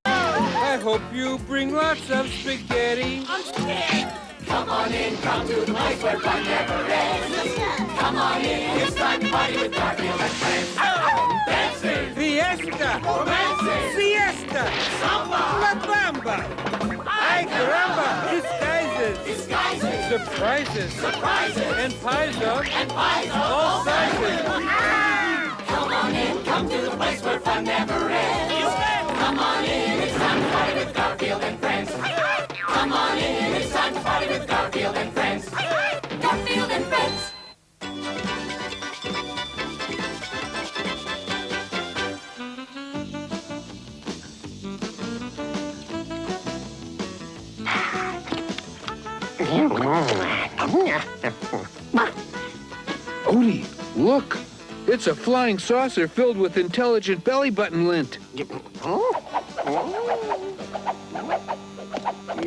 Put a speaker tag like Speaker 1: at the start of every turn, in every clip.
Speaker 1: I hope you bring lots of spaghetti.
Speaker 2: I'm scared. Come on in, come to the place where fun never ends. Come on in, it's time to party with Garfield and friends. Dancing,
Speaker 1: Fiesta,
Speaker 2: romancing,
Speaker 1: siesta,
Speaker 2: samba,
Speaker 1: la bamba. Ay caramba, disguises, surprises, and pies of all sizes.
Speaker 2: Come on in, come to the place where fun never ends. Come on in, it's time to party with Garfield and friends. Come on in, it's time to party with Garfield and friends. Garfield and friends.
Speaker 1: Odie, look. It's a flying saucer filled with intelligent belly button lint.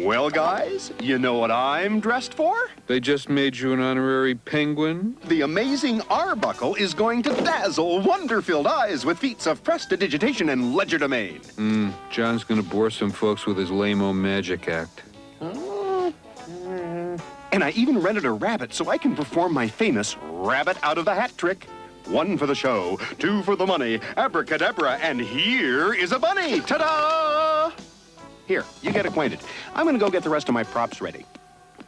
Speaker 3: Well, guys, you know what I'm dressed for?
Speaker 1: They just made you an honorary penguin.
Speaker 3: The amazing Arbuckle is going to dazzle wonder-filled eyes with feats of prestidigitation and legerdemain.
Speaker 1: John's gonna bore some folks with his lame-o magic act.
Speaker 3: And I even rented a rabbit so I can perform my famous rabbit out of the hat trick. 1 for the show, 2 for the money, abracadabra, and here is a bunny! Ta-da! Here, you get acquainted. I'm gonna go get the rest of my props ready.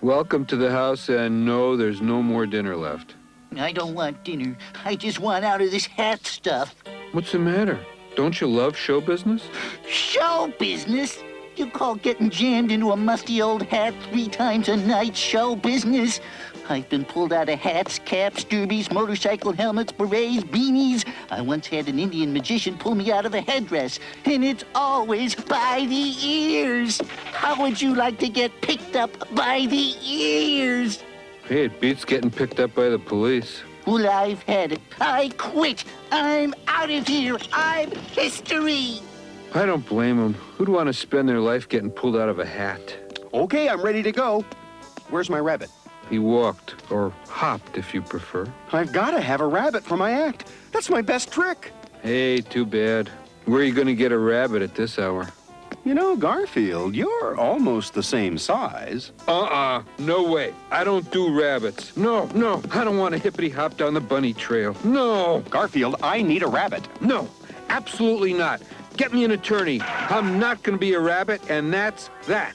Speaker 1: Welcome to the house, and no, there's no more dinner left.
Speaker 4: I don't want dinner. I just want out of this hat stuff.
Speaker 1: What's the matter? Don't you love show business?
Speaker 4: Show business? You call getting jammed into a musty old hat 3 times a night show business? I've been pulled out of hats, caps, derbies, motorcycle helmets, berets, beanies. I once had an Indian magician pull me out of a headdress, and it's always by the ears. How would you like to get picked up by the ears?
Speaker 1: Hey, it beats getting picked up by the police.
Speaker 4: Well, I've had it. I quit. I'm out of here. I'm history.
Speaker 1: I don't blame them. Who'd want to spend their life getting pulled out of a hat?
Speaker 3: Okay, I'm ready to go. Where's my rabbit?
Speaker 1: He walked, or hopped if you prefer.
Speaker 3: I've got to have a rabbit for my act. That's my best trick.
Speaker 1: Hey, too bad. Where are you going to get a rabbit at this hour?
Speaker 3: You know, Garfield, you're almost the same size.
Speaker 1: No way. I don't do rabbits. No, I don't want to hippity-hop down the bunny trail. No.
Speaker 3: Garfield, I need a rabbit.
Speaker 1: No, absolutely not. Get me an attorney. I'm not going to be a rabbit, and that's that.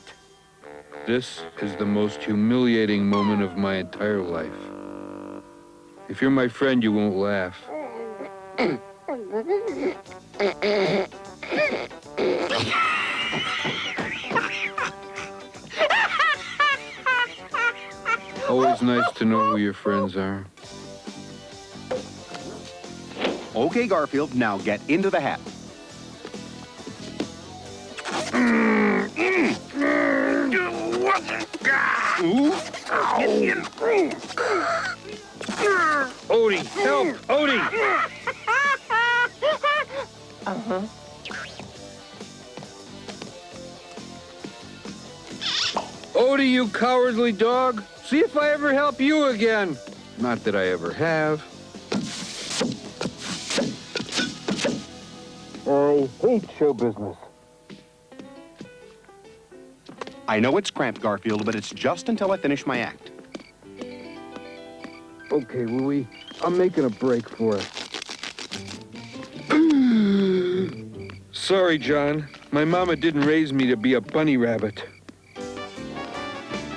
Speaker 1: This is the most humiliating moment of my entire life. If you're my friend, you won't laugh. Always nice to know who your friends are.
Speaker 3: Okay, Garfield, now get into the hat.
Speaker 1: Odie, help! Odie! Odie, you cowardly dog! See if I ever help you again. Not that I ever have. I hate show business.
Speaker 3: I know it's cramped, Garfield, but it's just until I finish my act.
Speaker 1: Okay, Louie, I'm making a break for it. Sorry, John. My mama didn't raise me to be a bunny rabbit.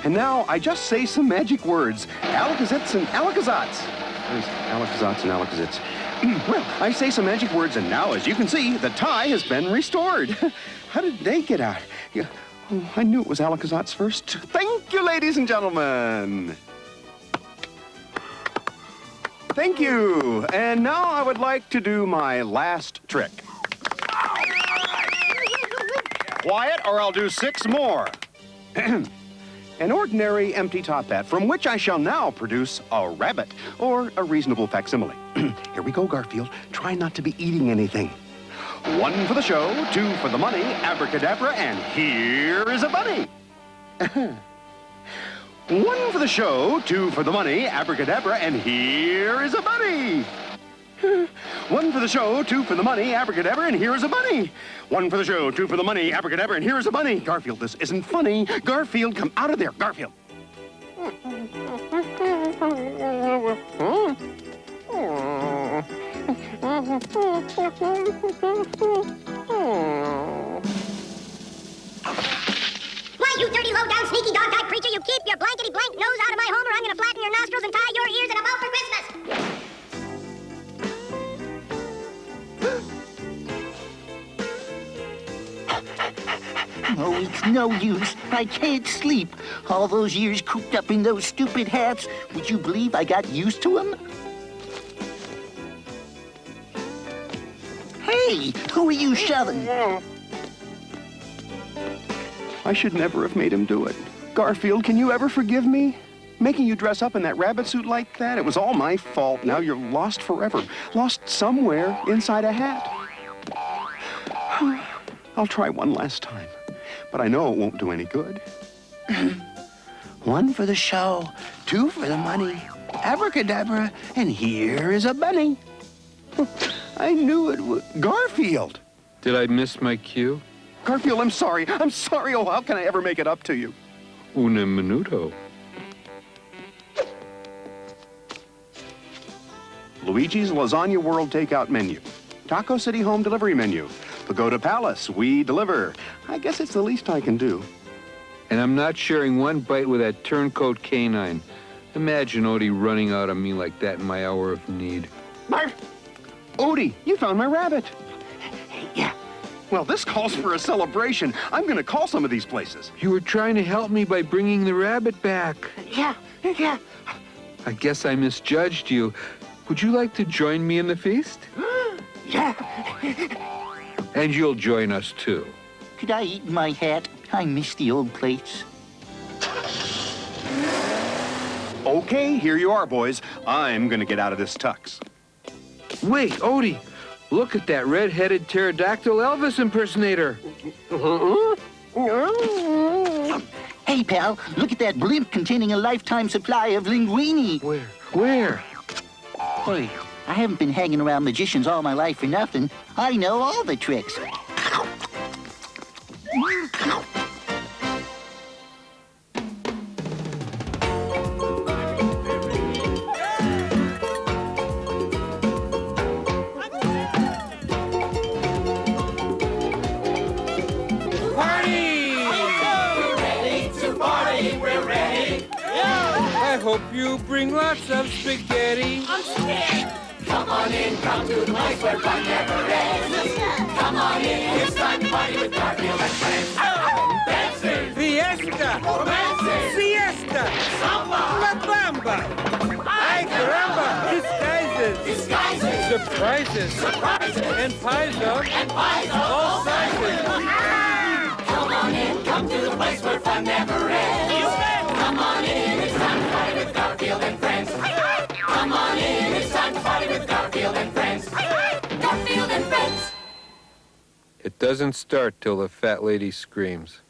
Speaker 3: And now I just say some magic words. Alakazits and alakazats. There's alakazats and alakazits. Well, I say some magic words, and now, as you can see, the tie has been restored. How did they get out? Yeah. Oh, I knew it was alakazats first. Thank you, ladies and gentlemen. Thank you. And now I would like to do my last trick. Quiet, or I'll do 6 more. An ordinary empty top hat, from which I shall now produce a rabbit, or a reasonable facsimile. Here we go, Garfield. Try not to be eating anything. 1 for the show, 2 for the money, abracadabra, and here is a bunny. 1 for the show, 2 for the money, abracadabra, and here is a bunny. One for the show, two for the money, abracadabra, and here is a bunny. One for the show, two for the money, abracadabra, and here is a bunny. Garfield, this isn't funny. Garfield, come out of there, Garfield.
Speaker 5: Why, you dirty, low-down, sneaky, dog-type creature, you keep your blankety-blank nose out of my home or I'm gonna flatten your nostrils and tie your ears in a bow for Christmas!
Speaker 4: Oh, it's no use. I can't sleep. All those years cooped up in those stupid hats. Would you believe I got used to them? Hey, who are you shoving?
Speaker 3: I should never have made him do it. Garfield, can you ever forgive me? Making you dress up in that rabbit suit like that, it was all my fault. Now you're lost forever. Lost somewhere inside a hat. I'll try one last time, but I know it won't do any good. One for the show, two for the money, abracadabra, and here is a bunny. I knew it would. Garfield!
Speaker 1: Did I miss my cue?
Speaker 3: Garfield, I'm sorry. I'm sorry. Oh, how can I ever make it up to you?
Speaker 1: Un minuto.
Speaker 3: Luigi's Lasagna World Takeout Menu. Taco City Home Delivery Menu. Pagoda Palace, we deliver. I guess it's the least I can do.
Speaker 1: And I'm not sharing one bite with that turncoat canine. Imagine Odie running out on me like that in my hour of need.
Speaker 3: Barf! Odie, you found my rabbit.
Speaker 4: Yeah.
Speaker 3: Well, this calls for a celebration. I'm going to call some of these places.
Speaker 1: You were trying to help me by bringing the rabbit back.
Speaker 4: Yeah.
Speaker 1: I guess I misjudged you. Would you like to join me in the feast?
Speaker 4: Yeah.
Speaker 1: And you'll join us, too.
Speaker 4: Could I eat in my hat? I miss the old plates.
Speaker 3: Okay, here you are, boys. I'm going to get out of this tux.
Speaker 1: Wait, Odie, look at that red-headed pterodactyl Elvis impersonator.
Speaker 4: Hey, pal, look at that blimp containing a lifetime supply of linguine.
Speaker 1: Where?
Speaker 4: Hey, I haven't been hanging around magicians all my life for nothing. I know all the tricks.
Speaker 1: I hope you bring lots of spaghetti.
Speaker 2: I'm scared. Come on in, come to the place where fun never ends. Come on in, it's time to party with Garfield and friends. Dancing,
Speaker 1: Fiesta,
Speaker 2: romancing,
Speaker 1: siesta,
Speaker 2: samba,
Speaker 1: la bamba. Ay, caramba, disguises, surprises, and pies of all sizes.
Speaker 2: Come on in, come to the place where fun never ends. Come on in, it's time to party with Garfield and friends. Come on in, it's time to party with Garfield and friends. Garfield and friends.
Speaker 1: It doesn't start till the fat lady screams.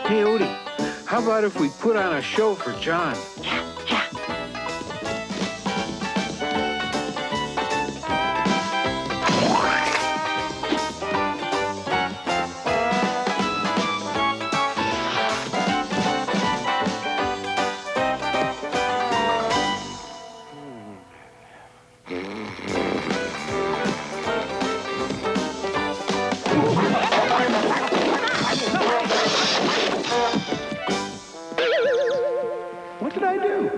Speaker 1: Hey, Odie, how about if we put on a show for John?
Speaker 3: What did I do?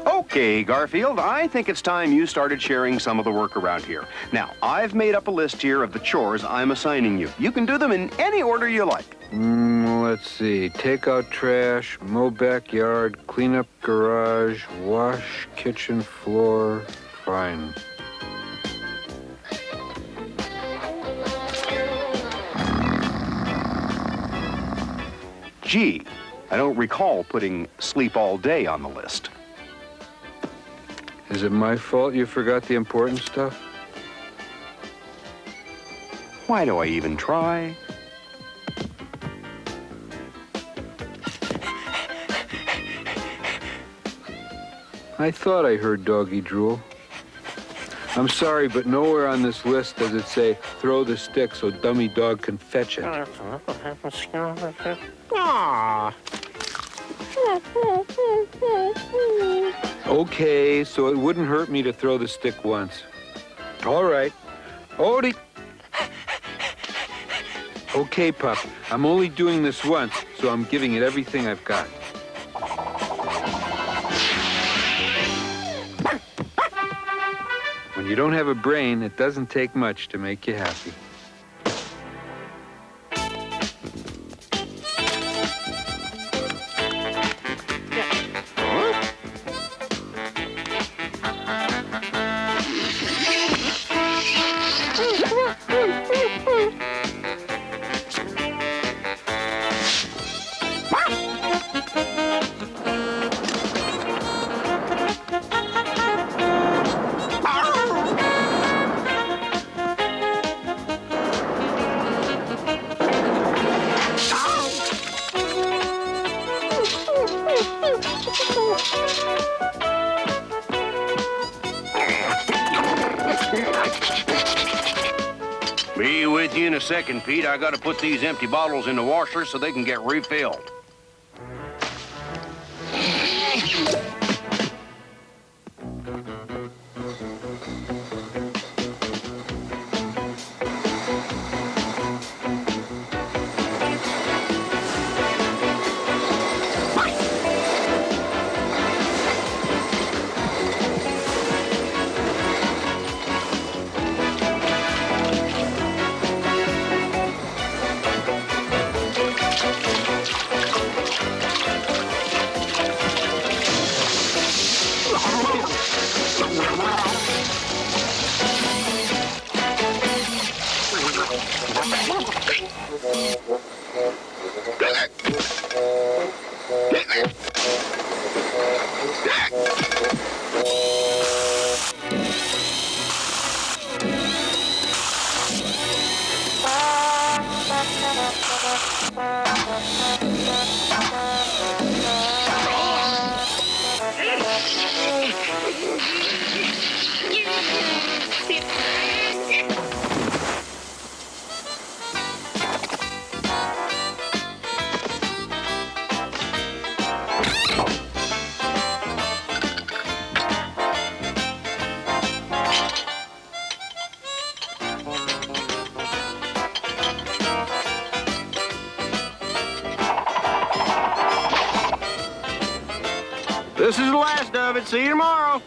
Speaker 3: Okay, Garfield, I think it's time you started sharing some of the work around here. Now, I've made up a list here of the chores I'm assigning you. You can do them in any order you like.
Speaker 1: Let's see. Take out trash, mow backyard, clean up garage, wash kitchen floor. Fine.
Speaker 3: Gee, I don't recall putting sleep all day on the list.
Speaker 1: Is it my fault you forgot the important stuff?
Speaker 3: Why do I even try?
Speaker 1: I thought I heard doggy drool. I'm sorry, but nowhere on this list does it say throw the stick so dummy dog can fetch it.
Speaker 6: Aw.
Speaker 1: Okay, so it wouldn't hurt me to throw the stick once. All right. Odie. Okay, pup. I'm only doing this once, so I'm giving it everything I've got. When you don't have a brain, it doesn't take much to make you happy.
Speaker 7: Be with you in a second, Pete. I gotta put these empty bottles in the washer so they can get refilled. This is the last of it. See you tomorrow.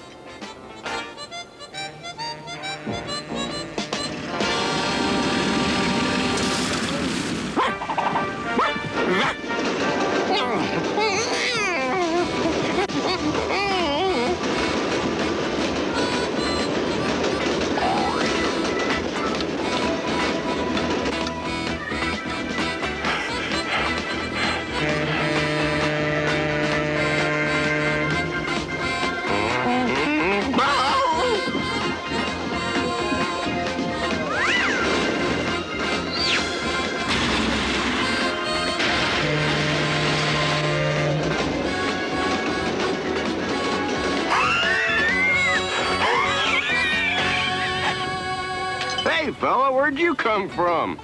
Speaker 7: Hey, fella, where'd you come from?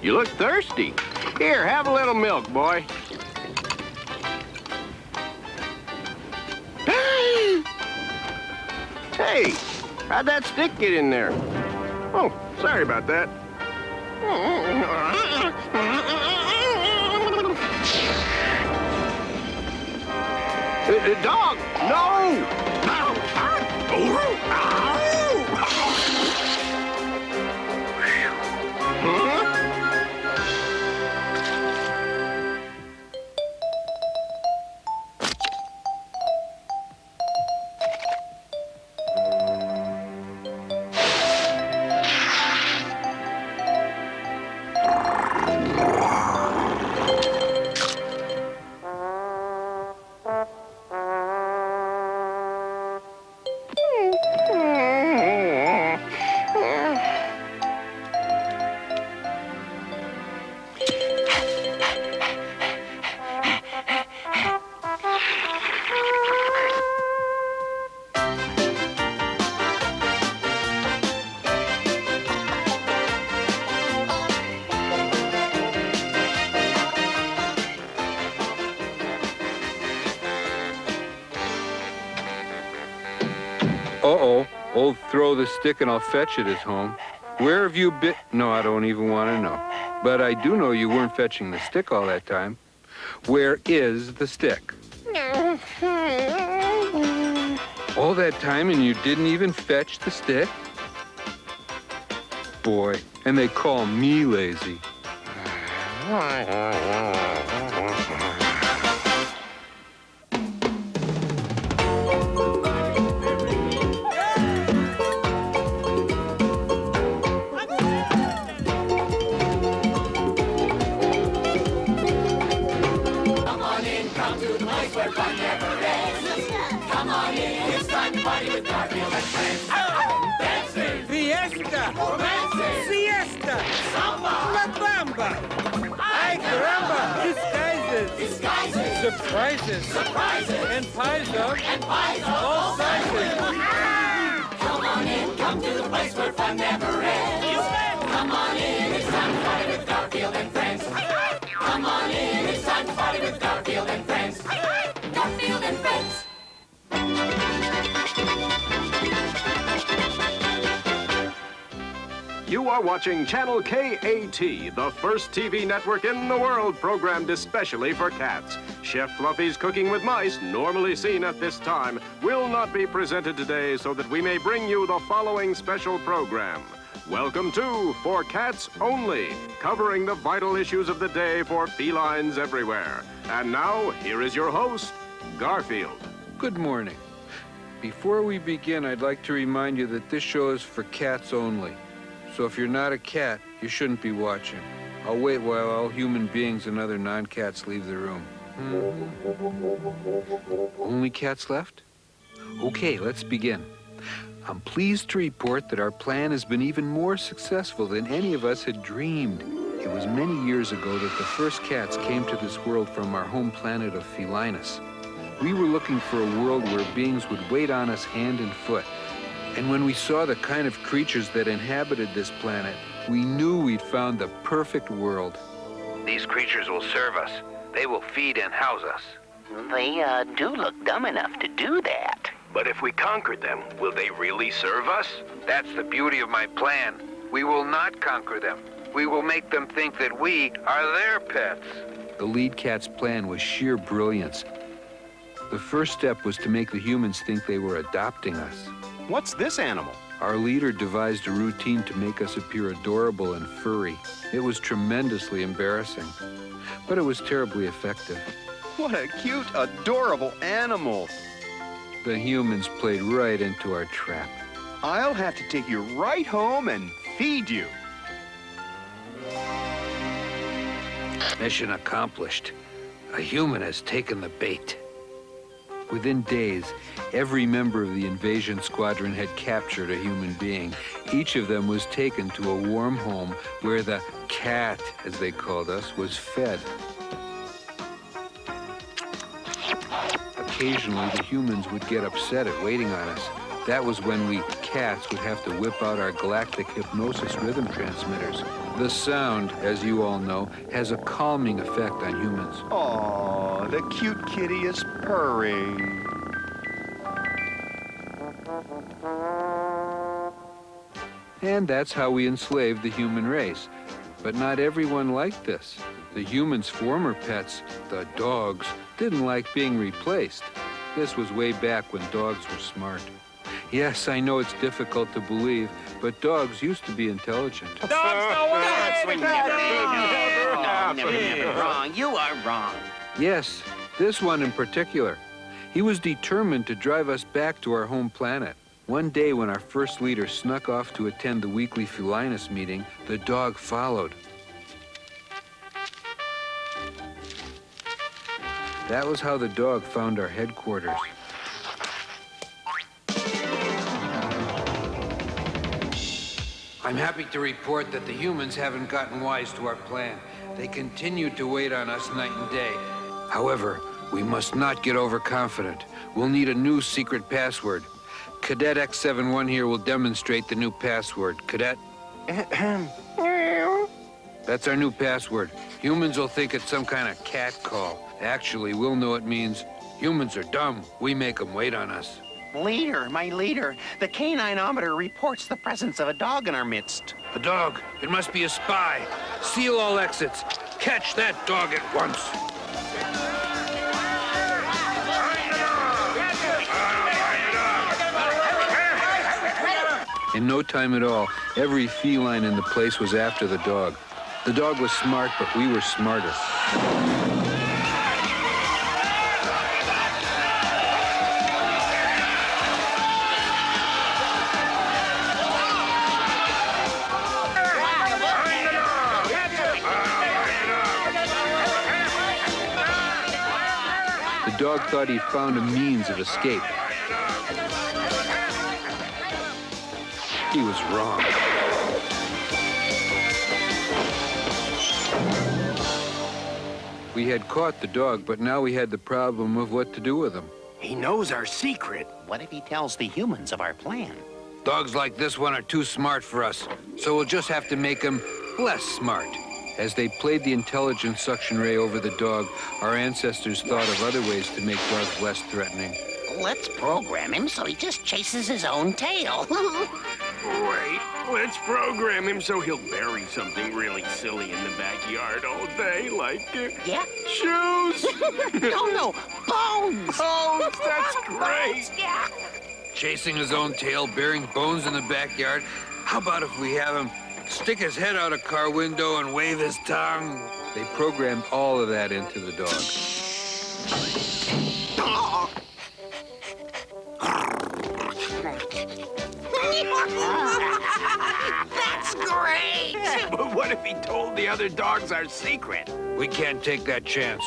Speaker 7: You look thirsty. Here, have a little milk, boy. Hey, how'd that stick get in there? Oh, sorry about that. Dog, no!
Speaker 1: Uh-oh. Old throw the stick and I'll fetch it is home. Where have you been? No, I don't even want to know. But I do know you weren't fetching the stick all that time. Where is the stick? All that time and you didn't even fetch the stick? Boy, and they call me lazy.
Speaker 6: Fiesta, romance, siesta, samba, la bamba, ay caramba, disguises, surprises, and pies of all sizes.
Speaker 2: Come on in, come to the place where fun never ends. Come on in, it's time to party with Garfield and friends. Come on in, it's time to party with Garfield and friends. Garfield and friends.
Speaker 8: You are watching Channel KAT, the first TV network in the world programmed especially for cats. Chef Fluffy's Cooking with Mice, normally seen at this time, will not be presented today so that we may bring you the following special program. Welcome to For Cats Only, covering the vital issues of the day for felines everywhere. And now, here is your host, Garfield.
Speaker 1: Good morning. Before we begin, I'd like to remind you that this show is for cats only. So if you're not a cat, you shouldn't be watching. I'll wait while all human beings and other non-cats leave the room. Only cats left? Okay, let's begin. I'm pleased to report that our plan has been even more successful than any of us had dreamed. It was many years ago that the first cats came to this world from our home planet of Felinus. We were looking for a world where beings would wait on us hand and foot. And when we saw the kind of creatures that inhabited this planet, we knew we'd found the perfect world.
Speaker 9: These creatures will serve us. They will feed and house us.
Speaker 4: They do look dumb enough to do that.
Speaker 9: But if we conquered them, will they really serve us? That's the beauty of my plan. We will not conquer them. We will make them think that we are their pets.
Speaker 1: The lead cat's plan was sheer brilliance. The first step was to make the humans think they were adopting us.
Speaker 3: What's this animal?
Speaker 1: Our leader devised a routine to make us appear adorable and furry. It was tremendously embarrassing, but it was terribly effective.
Speaker 3: What a cute, adorable animal.
Speaker 1: The humans played right into our trap.
Speaker 3: I'll have to take you right home and feed you.
Speaker 1: Mission accomplished. A human has taken the bait. Within days, every member of the invasion squadron had captured a human being. Each of them was taken to a warm home where the cat, as they called us, was fed. Occasionally, the humans would get upset at waiting on us. That was when we cats would have to whip out our galactic hypnosis rhythm transmitters. The sound, as you all know, has a calming effect on humans.
Speaker 3: Aw, the cute kitty is purring.
Speaker 1: And that's how we enslaved the human race. But not everyone liked this. The humans' former pets, the dogs, didn't like being replaced. This was way back when dogs were smart. Yes, I know it's difficult to believe, but dogs used to be intelligent.
Speaker 6: Dogs know what?
Speaker 4: Never wrong. You are wrong.
Speaker 1: Yes, this one in particular. He was determined to drive us back to our home planet. One day when our first leader snuck off to attend the weekly Felinus meeting, the dog followed. That was how the dog found our headquarters. I'm happy to report that the humans haven't gotten wise to our plan. They continued to wait on us night and day. However, we must not get overconfident. We'll need a new secret password. Cadet X71 here will demonstrate the new password. Cadet? That's our new password. Humans will think it's some kind of cat call. Actually, we'll know it means humans are dumb. We make them wait on us.
Speaker 10: Leader, my leader, the canine-ometer reports the presence of a dog in our midst.
Speaker 1: A dog. It must be a spy. Seal all exits. Catch that dog at once. In no time at all, every feline in the place was after the dog. The dog was smart, but we were smarter. The dog thought he'd found a means of escape. He was wrong. We had caught the dog, but now we had the problem of what to do with him.
Speaker 10: He knows our secret. What if he tells the humans of our plan?
Speaker 1: Dogs like this one are too smart for us, so we'll just have to make them less smart. As they played the intelligence suction ray over the dog, our ancestors thought of other ways to make dogs less threatening.
Speaker 4: Let's program him so he just chases his own tail.
Speaker 8: Wait, let's program him so he'll bury something really silly in the backyard all day, like
Speaker 4: Yeah?
Speaker 8: shoes.
Speaker 4: No, bones!
Speaker 8: Bones, that's great.
Speaker 4: Bones, yeah.
Speaker 1: Chasing his own tail, burying bones in the backyard. How about if we have him stick his head out a car window and wave his tongue? They programmed all of that into the dog.
Speaker 4: That's great!
Speaker 8: But what if he told the other dogs our secret?
Speaker 1: We can't take that chance.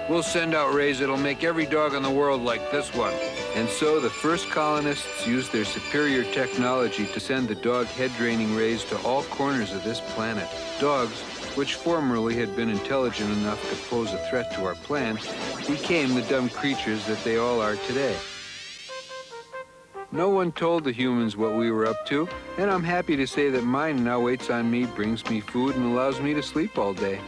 Speaker 1: We'll send out rays that'll make every dog in the world like this one. And so the first colonists used their superior technology to send the dog head-draining rays to all corners of this planet. Dogs, which formerly had been intelligent enough to pose a threat to our plan, became the dumb creatures that they all are today. No one told the humans what we were up to, and I'm happy to say that mine now waits on me, brings me food, and allows me to sleep all day.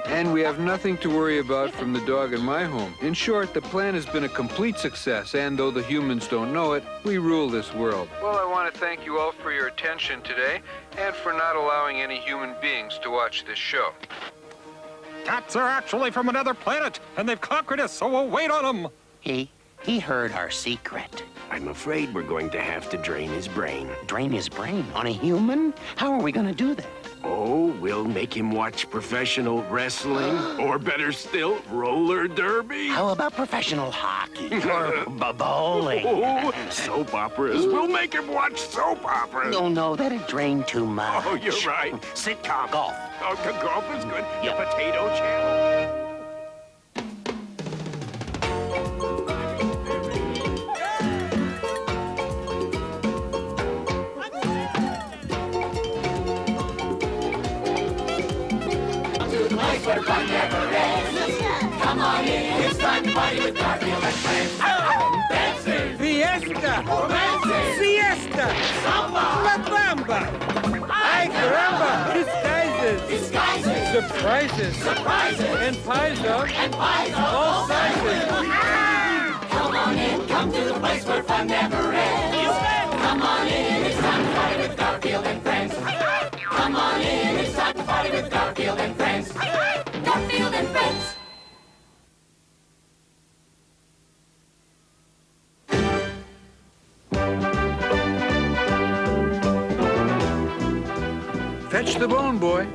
Speaker 1: And we have nothing to worry about from the dog in my home. In short, the plan has been a complete success, and though the humans don't know it, we rule this world. Well, I want to thank you all for your attention today, and for not allowing any human beings to watch this show.
Speaker 11: Cats are actually from another planet, and they've conquered us, so we'll wait on them.
Speaker 10: He heard our secret.
Speaker 8: I'm afraid we're going to have to drain his brain.
Speaker 10: Drain his brain on a human? How are we going to do that?
Speaker 8: Oh, we'll make him watch professional wrestling, or better still, roller derby.
Speaker 10: How about professional hockey or bowling?
Speaker 8: Oh, soap operas. We'll make him watch soap operas.
Speaker 10: No, that'd drain too much.
Speaker 8: Oh, you're right. Sitcom.
Speaker 10: Golf.
Speaker 8: Oh, golf is good.
Speaker 10: Yeah.
Speaker 8: The Potato Channel.
Speaker 2: Where fun never ends. Come on in, it's time to party with Garfield and friends. Dancing,
Speaker 6: Fiesta,
Speaker 2: romancing,
Speaker 6: siesta,
Speaker 2: samba,
Speaker 6: la bamba. Ay, caramba, disguises, surprises, and pies of all sizes.
Speaker 2: Come on in, come to the place where fun never ends. Come on in, it's time to party with Garfield and friends. Come on in, it's time to party with Garfield and friends. Garfield and friends.
Speaker 1: Fetch the bone, boy.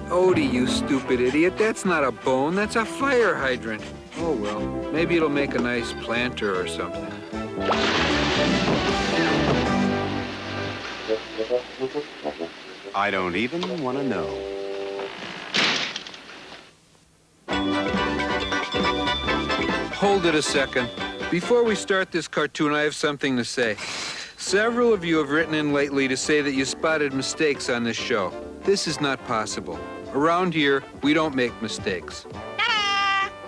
Speaker 1: Odie, you stupid idiot. That's not a bone. That's a fire hydrant. Oh, well. Maybe it'll make a nice planter or something.
Speaker 3: I don't even want to know.
Speaker 1: Hold it a second. Before we start this cartoon, I have something to say. Several of you have written in lately to say that you spotted mistakes on this show. This is not possible. Around here, we don't make mistakes.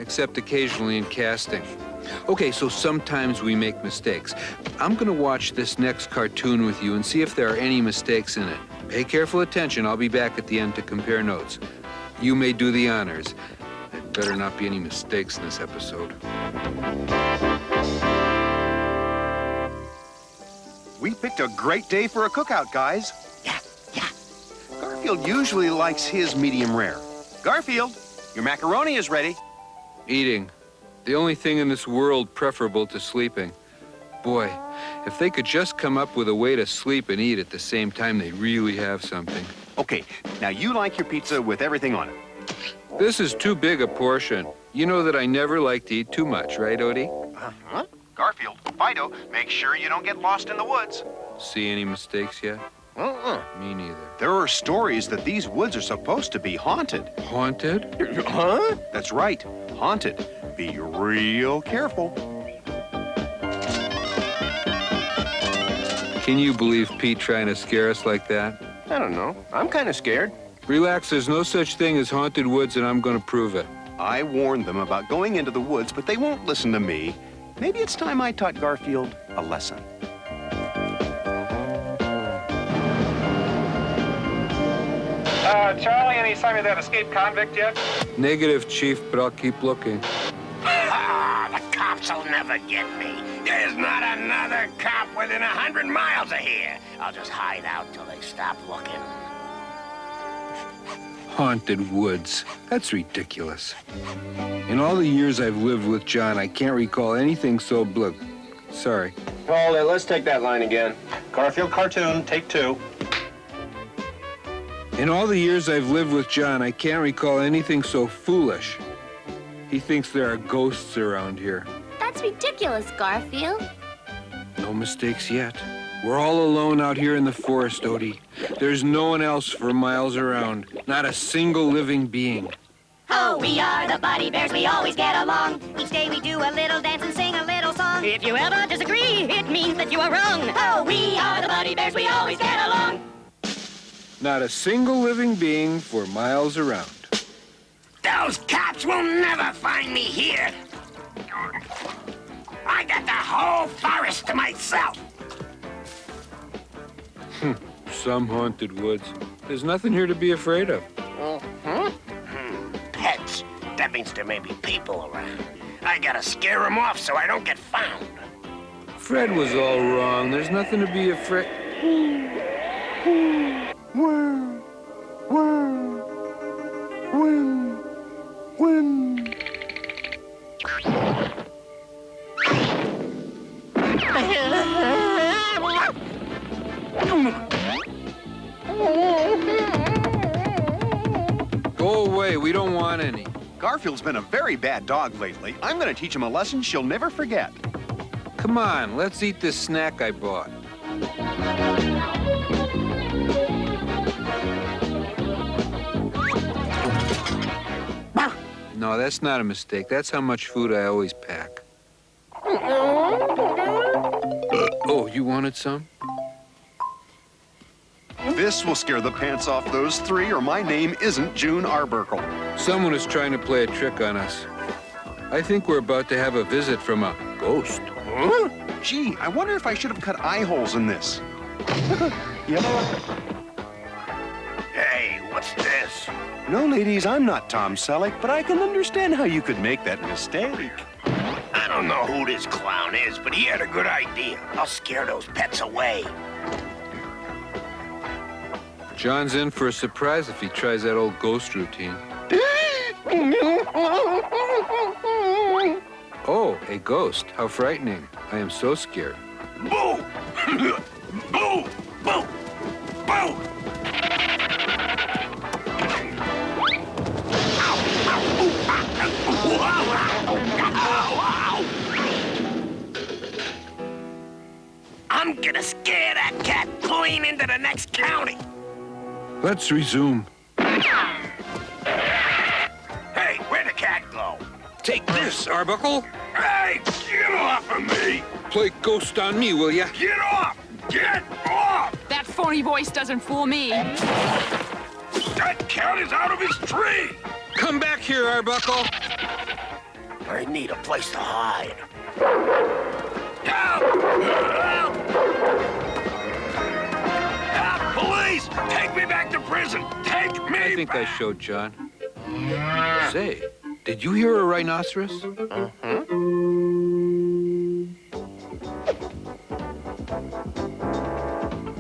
Speaker 1: Except occasionally in casting. Okay, so sometimes we make mistakes. I'm gonna watch this next cartoon with you and see if there are any mistakes in it. Pay careful attention. I'll be back at the end to compare notes. You may do the honors. There better not be any mistakes in this episode.
Speaker 3: We picked a great day for a cookout, guys.
Speaker 10: Yeah.
Speaker 3: Garfield usually likes his medium rare. Garfield, your macaroni is ready.
Speaker 1: Eating. The only thing in this world preferable to sleeping. Boy, if they could just come up with a way to sleep and eat at the same time, they really have something.
Speaker 3: Okay, now you like your pizza with everything on it.
Speaker 1: This is too big a portion. You know that I never like to eat too much, right, Odie?
Speaker 3: Uh-huh. Garfield, Fido, make sure you don't get lost in the woods.
Speaker 1: See any mistakes yet? Me neither.
Speaker 3: There are stories that these woods are supposed to be haunted.
Speaker 1: Haunted?
Speaker 3: Huh? That's right, haunted. Be real careful.
Speaker 1: Can you believe Pete trying to scare us like that?
Speaker 7: I don't know. I'm kind of scared.
Speaker 1: Relax, there's no such thing as haunted woods, and I'm going to prove it.
Speaker 3: I warned them about going into the woods, but they won't listen to me. Maybe it's time I taught Garfield a lesson.
Speaker 11: Charlie, any sign of that escaped convict yet?
Speaker 1: Negative, Chief, but I'll keep looking.
Speaker 7: The cops will never get me. There's not another cop within 100 miles of here. I'll just hide out till they stop looking.
Speaker 1: Haunted woods. That's ridiculous. In all the years I've lived with John, I can't recall anything so Sorry.
Speaker 7: Hold it, let's take that line again.
Speaker 11: Garfield cartoon, take 2.
Speaker 1: In all the years I've lived with John, I can't recall anything so foolish. He thinks there are ghosts around here.
Speaker 5: That's ridiculous, Garfield.
Speaker 1: No mistakes yet. We're all alone out here in the forest, Odie. There's no one else for miles around. Not a single living being.
Speaker 5: Oh, we are the Buddy Bears, we always get along. Each day we do a little dance and sing a little song. If you ever disagree, it means that you are wrong. Oh, we are the Buddy Bears, we always get along.
Speaker 1: Not a single living being for miles around.
Speaker 7: Those cops will never find me here. I got the whole forest to myself.
Speaker 1: Some haunted woods. There's nothing here to be afraid of.
Speaker 7: Pets. That means there may be people around. I gotta scare them off so I don't get found.
Speaker 1: Fred was all wrong. There's nothing to be afraid. Go away. We don't want any.
Speaker 3: Garfield's been a very bad dog lately. I'm going to teach him a lesson she'll never forget.
Speaker 1: Come on, let's eat this snack I bought. No, that's not a mistake. That's how much food I always pack. Oh, you wanted some?
Speaker 3: This will scare the pants off those three, or my name isn't June Arbuckle.
Speaker 1: Someone is trying to play a trick on us. I think we're about to have a visit from a ghost.
Speaker 3: Huh? Gee, I wonder if I should have cut eye holes in this. Yep.
Speaker 7: Hey, what's this?
Speaker 3: No, ladies, I'm not Tom Selleck, but I can understand how you could make that mistake.
Speaker 7: I don't know who this clown is, but he had a good idea. I'll scare those pets away.
Speaker 1: John's in for a surprise if he tries that old ghost routine. Oh, a ghost. How frightening. I am so scared.
Speaker 7: Boo! Boo! Boo! Boo! I'm gonna scare that cat clean into the next county.
Speaker 1: Let's resume.
Speaker 7: Hey, where'd the cat go?
Speaker 1: Take this, Arbuckle.
Speaker 7: Hey, get off of me!
Speaker 1: Play ghost on me, will ya?
Speaker 7: Get off! Get off!
Speaker 12: That phony voice doesn't fool me.
Speaker 7: That cat is out of his tree!
Speaker 1: Come back here, Arbuckle.
Speaker 7: I need a place to hide. Help! Help! Help! Police! Take
Speaker 8: to prison. Take me
Speaker 1: I think I
Speaker 8: back.
Speaker 1: showed John. Say, did you hear a rhinoceros?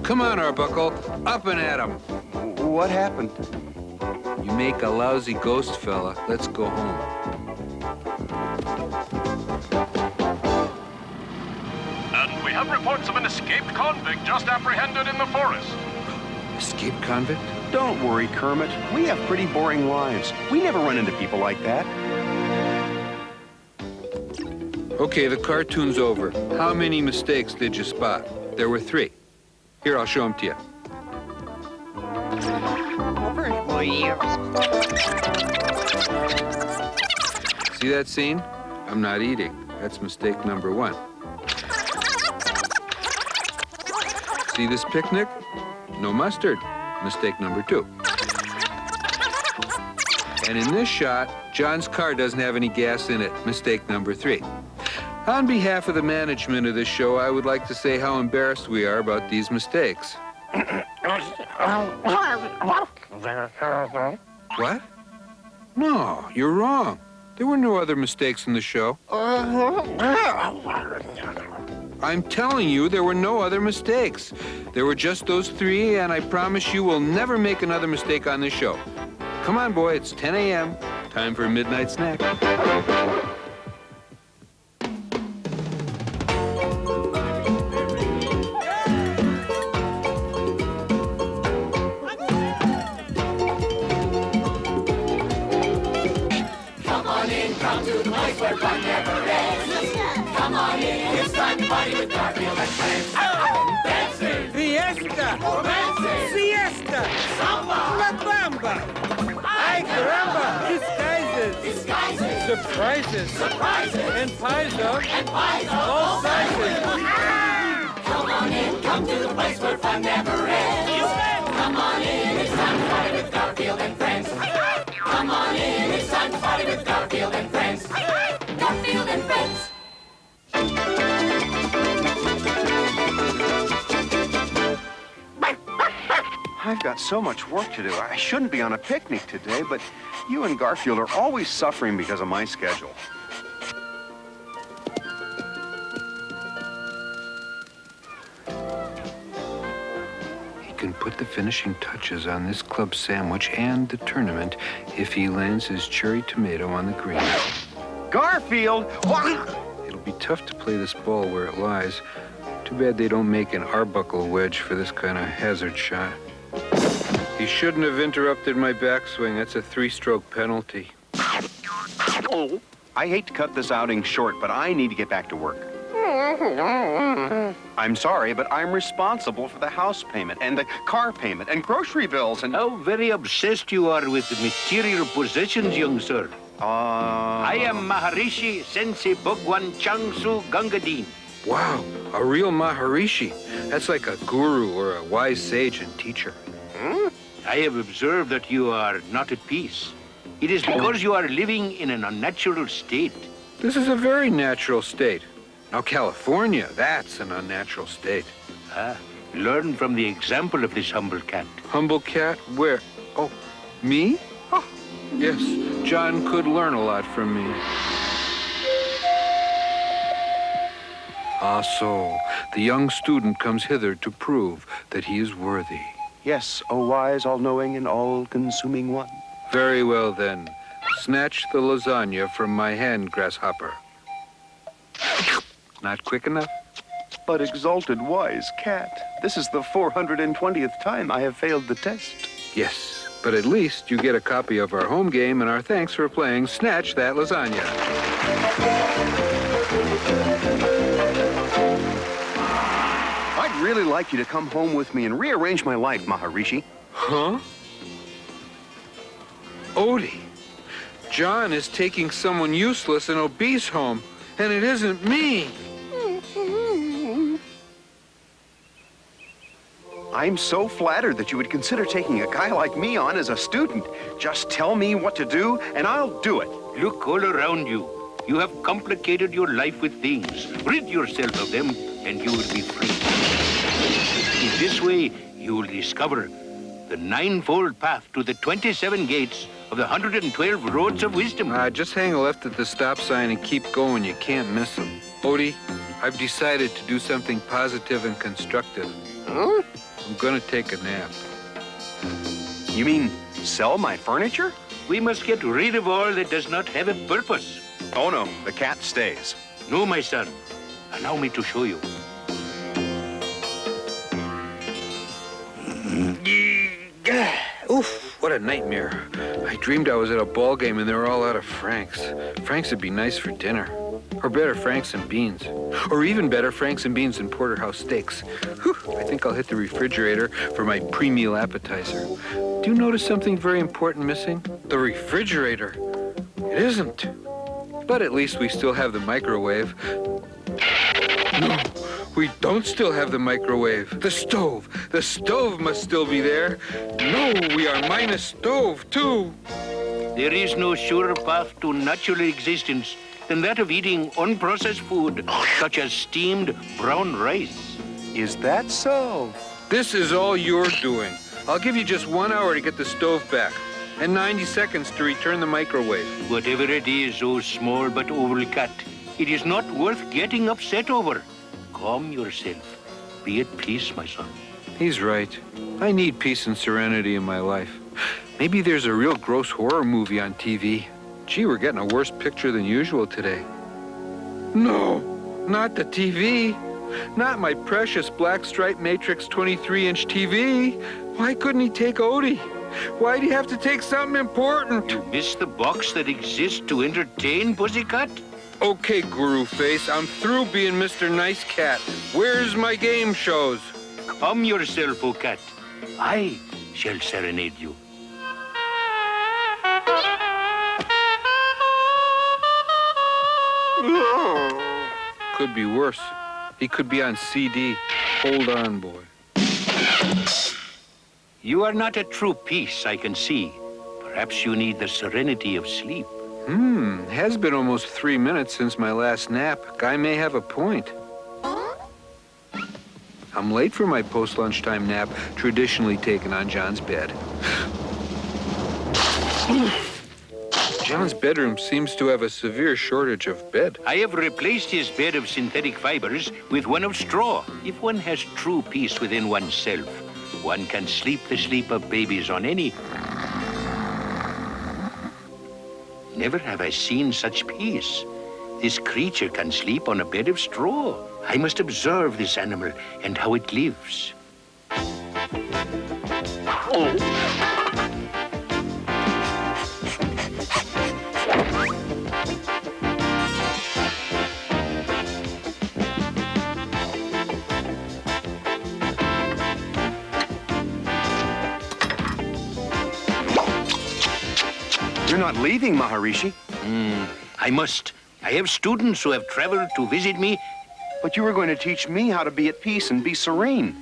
Speaker 1: Come on, Arbuckle. Up and at 'em.
Speaker 3: What happened?
Speaker 1: You make a lousy ghost, fella. Let's go home.
Speaker 8: And we have reports of an escaped convict just apprehended in the forest.
Speaker 1: Escaped convict?
Speaker 3: Don't worry, Kermit. We have pretty boring lives. We never run into people like that.
Speaker 1: Okay, the cartoon's over. How many mistakes did you spot? There were 3. Here, I'll show them to you. See that scene? I'm not eating. That's mistake number 1. See this picnic? No mustard. Mistake number 2. And in this shot, John's car doesn't have any gas in it. Mistake number 3. On behalf of the management of this show, I would like to say how embarrassed we are about these mistakes. What? No, you're wrong. There were no other mistakes in the show. I'm telling you, there were no other mistakes. There were just those 3, and I promise you we'll never make another mistake on this show. Come on, boy, it's 10 a.m. Time for a midnight snack.
Speaker 2: Come to the place where fun never ends. Come on in, it's time to party with Garfield and friends. Dancing,
Speaker 6: Fiesta!
Speaker 2: romancing,
Speaker 6: Siesta!
Speaker 2: samba,
Speaker 6: La Bamba! Ay, caramba! Disguises! Surprises! And pies of all sizes!
Speaker 2: Come on in, come to the place where fun never ends. Come on in, it's time to party with Garfield and friends. Come on in, it's time to party with Garfield and friends. Garfield and friends.
Speaker 3: I've got so much work to do. I shouldn't be on a picnic today, but you and Garfield are always suffering because of my schedule.
Speaker 1: He can put the finishing touches on this club sandwich and the tournament if he lands his cherry tomato on the green.
Speaker 3: Garfield!
Speaker 1: It'll be tough to play this ball where it lies. Too bad they don't make an Arbuckle wedge for this kind of hazard shot. He shouldn't have interrupted my backswing. That's a 3-stroke penalty.
Speaker 3: I hate to cut this outing short, but I need to get back to work. I'm sorry, but I'm responsible for the house payment and the car payment and grocery bills and...
Speaker 7: How very obsessed you are with the material possessions, young sir. I am Maharishi Sensei Bhagwan Changsu Gangadin.
Speaker 1: Wow, a real Maharishi. That's like a guru or a wise sage and teacher.
Speaker 7: I have observed that you are not at peace. It is because you are living in an unnatural state.
Speaker 1: This is a very natural state. Now, California, that's an unnatural state.
Speaker 7: Learn from the example of this humble cat.
Speaker 1: Humble cat? Where? Oh, me? Oh, yes, John could learn a lot from me. Ah, so, the young student comes hither to prove that he is worthy.
Speaker 3: Yes, O wise, all-knowing, and all-consuming one.
Speaker 1: Very well, then. Snatch the lasagna from my hand, grasshopper. Not quick enough?
Speaker 3: But exalted wise cat, this is the 420th time I have failed the test.
Speaker 1: Yes, but at least you get a copy of our home game and our thanks for playing Snatch That Lasagna.
Speaker 3: I'd really like you to come home with me and rearrange my life, Maharishi.
Speaker 1: Huh? Odie, John is taking someone useless and obese home, and it isn't me.
Speaker 3: I'm so flattered that you would consider taking a guy like me on as a student. Just tell me what to do, and I'll do it.
Speaker 7: Look all around you. You have complicated your life with things. Rid yourself of them, and you will be free. In this way, you will discover The 9-fold path to the 27 gates of the 112 roads of wisdom.
Speaker 1: Just hang a left at the stop sign and keep going. You can't miss them. Odie, I've decided to do something positive and constructive.
Speaker 3: Huh?
Speaker 1: I'm gonna take a nap.
Speaker 3: You mean sell my furniture?
Speaker 7: We must get rid of all that does not have a purpose.
Speaker 3: Oh, no. The cat stays.
Speaker 7: No, my son. Allow me to show you.
Speaker 1: Oof, what a nightmare. I dreamed I was at a ball game and they were all out of Franks. Franks would be nice for dinner. Or better, Franks and beans. Or even better, Franks and beans and porterhouse steaks. Whew, I think I'll hit the refrigerator for my pre-meal appetizer. Do you notice something very important missing? The refrigerator. It isn't. But at least we still have the microwave. No, we don't still have the microwave. The stove. The stove must still be there. No, we are minus stove, too.
Speaker 7: There is no surer path to natural existence than that of eating unprocessed food, such as steamed brown rice.
Speaker 3: Is that so?
Speaker 1: This is all you're doing. I'll give you just 1 hour to get the stove back, and 90 seconds to return the microwave.
Speaker 7: Whatever it is, oh small but oval cat, it is not worth getting upset over. Calm yourself. Be at peace, my son.
Speaker 1: He's right. I need peace and serenity in my life. Maybe there's a real gross horror movie on TV. Gee, we're getting a worse picture than usual today. No, not the TV. Not my precious black stripe matrix 23-inch TV. Why couldn't he take Odie? Why'd he have to take something important?
Speaker 7: You missed the box that exists to entertain, Pussycat?
Speaker 1: Okay, Guru Face, I'm through being Mr. Nice Cat. Where's my game shows?
Speaker 7: Calm yourself, O cat. I shall serenade you.
Speaker 1: Could be worse. He could be on CD. Hold on, boy.
Speaker 7: You are not at true peace, I can see. Perhaps you need the serenity of sleep.
Speaker 1: Has been almost 3 minutes since my last nap. Guy may have a point. I'm late for my post-lunchtime nap, traditionally taken on John's bed. John's bedroom seems to have a severe shortage of bed.
Speaker 7: I have replaced his bed of synthetic fibers with one of straw. If one has true peace within oneself, one can sleep the sleep of babies on any. Never have I seen such peace. This creature can sleep on a bed of straw. I must observe this animal and how it lives.
Speaker 3: You're not leaving, Maharishi.
Speaker 7: I must. I have students who have traveled to visit me.
Speaker 3: But you were going to teach me how to be at peace and be serene.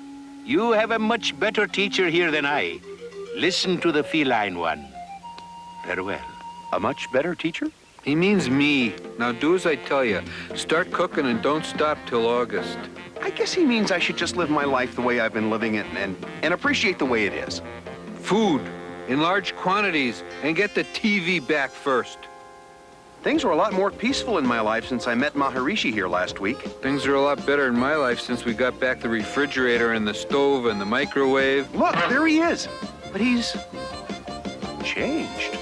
Speaker 7: You have a much better teacher here than I. Listen to the feline one. Farewell.
Speaker 3: A much better teacher?
Speaker 1: He means me. Now do as I tell you. Start cooking and don't stop till August.
Speaker 3: I guess he means I should just live my life the way I've been living it and appreciate the way it is.
Speaker 1: Food in large quantities and get the TV back first.
Speaker 3: Things are a lot more peaceful in my life since I met Maharishi here last week.
Speaker 1: Things are a lot better in my life since we got back the refrigerator and the stove and the microwave.
Speaker 3: Look, there he is. But he's changed.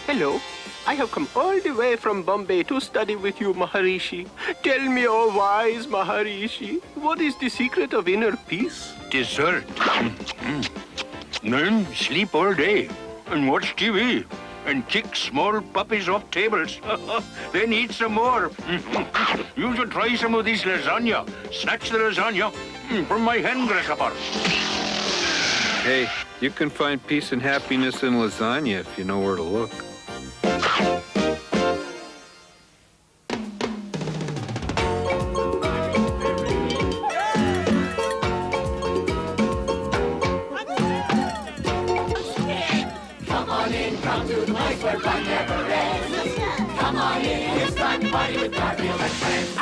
Speaker 13: Hello. I have come all the way from Bombay to study with you, Maharishi. Tell me, oh wise Maharishi, what is the secret of inner peace?
Speaker 7: Dessert. Men sleep all day and watch TV and kick small puppies off tables. Then eat some more. You should try some of this lasagna. Snatch the lasagna from my hen grasshopper.
Speaker 1: Hey, you can find peace and happiness in lasagna if you know where to look.
Speaker 2: Where fun never ends. Come on in, it's time to party with Garfield and friends.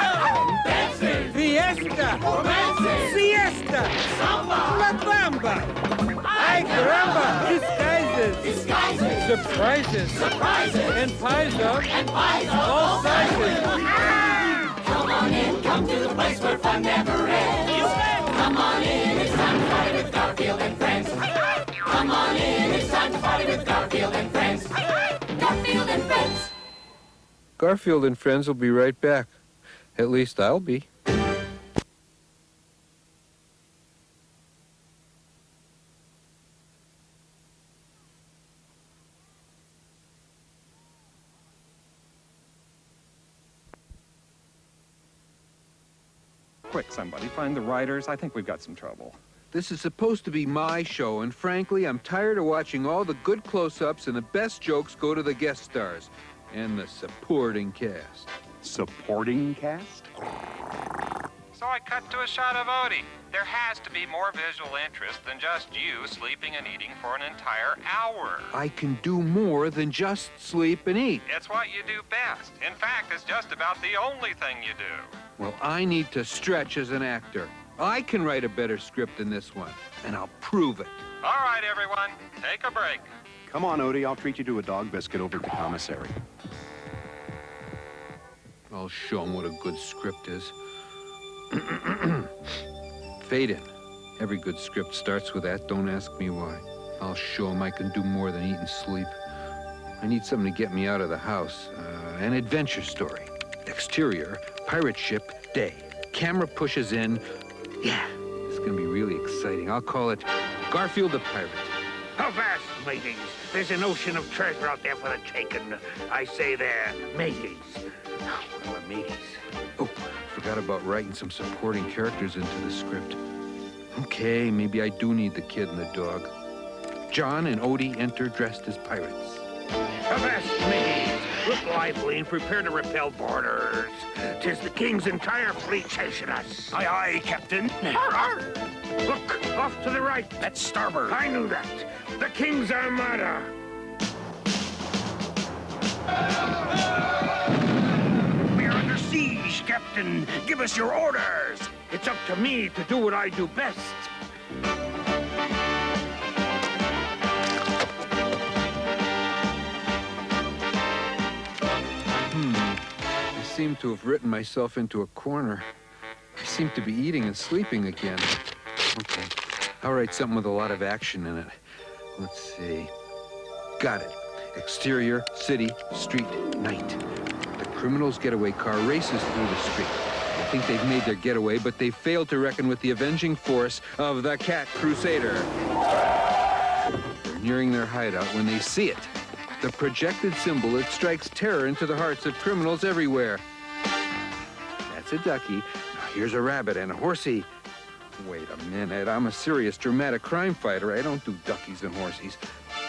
Speaker 2: Dancing,
Speaker 6: Fiesta,
Speaker 2: romancing,
Speaker 6: siesta,
Speaker 2: samba,
Speaker 6: la bamba.
Speaker 2: ay caramba.
Speaker 6: Caramba! Disguises!
Speaker 2: Disguises!
Speaker 6: Surprises!
Speaker 2: Surprises!
Speaker 6: And pies of
Speaker 2: all
Speaker 6: sizes!
Speaker 2: Come on in, come to the place where fun never ends. Come on in, it's time to party with Garfield and friends. Come on in, it's time to party with Garfield and friends. Garfield and friends.
Speaker 1: Garfield and friends will be right back. At least I'll be.
Speaker 11: Quick, somebody, find the writers. I think we've got some trouble.
Speaker 1: This is supposed to be my show, and frankly, I'm tired of watching all the good close-ups and the best jokes go to the guest stars and the supporting cast.
Speaker 3: Supporting cast?
Speaker 14: So I cut to a shot of Odie. There has to be more visual interest than just you sleeping and eating for an entire hour.
Speaker 1: I can do more than just sleep and eat.
Speaker 14: It's what you do best. In fact, it's just about the only thing you do.
Speaker 1: Well, I need to stretch as an actor. I can write a better script than this one, and I'll prove it.
Speaker 14: All right, everyone, take a break.
Speaker 3: Come on, Odie. I'll treat you to a dog biscuit over at the commissary.
Speaker 1: I'll show him what a good script is. Fade in. Every good script starts with that. Don't ask me why. I'll show him I can do more than eat and sleep. I need something to get me out of the house. An adventure story. Exterior, pirate ship, day. Camera pushes in. Yeah, it's gonna be really exciting. I'll call it Garfield the Pirate.
Speaker 7: How fast, mateys? There's an ocean of treasure out there for the taking. I say there, mateys. Well, mateys.
Speaker 1: Oh, forgot about writing some supporting characters into the script. Okay, maybe I do need the kid and the dog. John and Odie enter dressed as pirates.
Speaker 7: How fast, mateys? Look lively and prepare to repel boarders. 'Tis the king's entire fleet chasing us.
Speaker 3: Aye, aye, Captain.
Speaker 7: Look, off to the right.
Speaker 3: That's starboard.
Speaker 7: I knew that. The king's armada.
Speaker 3: We're under siege, Captain. Give us your orders.
Speaker 7: It's up to me to do what I do best.
Speaker 1: I seem to have written myself into a corner. I seem to be eating and sleeping again. Okay, I'll write something with a lot of action in it. Let's see. Got it. Exterior, city, street, night. The criminals' getaway car races through the street. I think they've made their getaway, but they failed to reckon with the avenging force of the Cat Crusader. They're nearing their hideout when they see it. The projected symbol that strikes terror into the hearts of criminals everywhere. That's a ducky. Now here's a rabbit and a horsey. Wait a minute, I'm a serious dramatic crime fighter. I don't do duckies and horsies.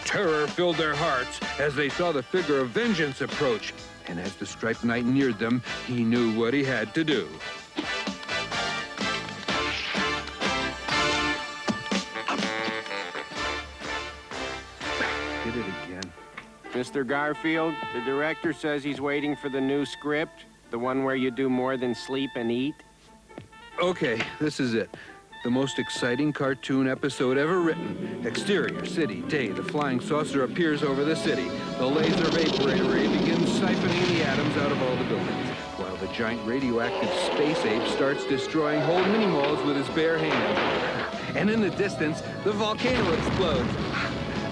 Speaker 1: Terror filled their hearts as they saw the figure of vengeance approach. And as the striped knight neared them, he knew what he had to do. Did it again.
Speaker 15: Mr. Garfield, the director says he's waiting for the new script, the one where you do more than sleep and eat.
Speaker 1: Okay, this is it. The most exciting cartoon episode ever written. Exterior, city, day. The flying saucer appears over the city. The laser vaporator ray begins siphoning the atoms out of all the buildings, while the giant radioactive space ape starts destroying whole mini-malls with his bare hand. And in the distance, the volcano explodes.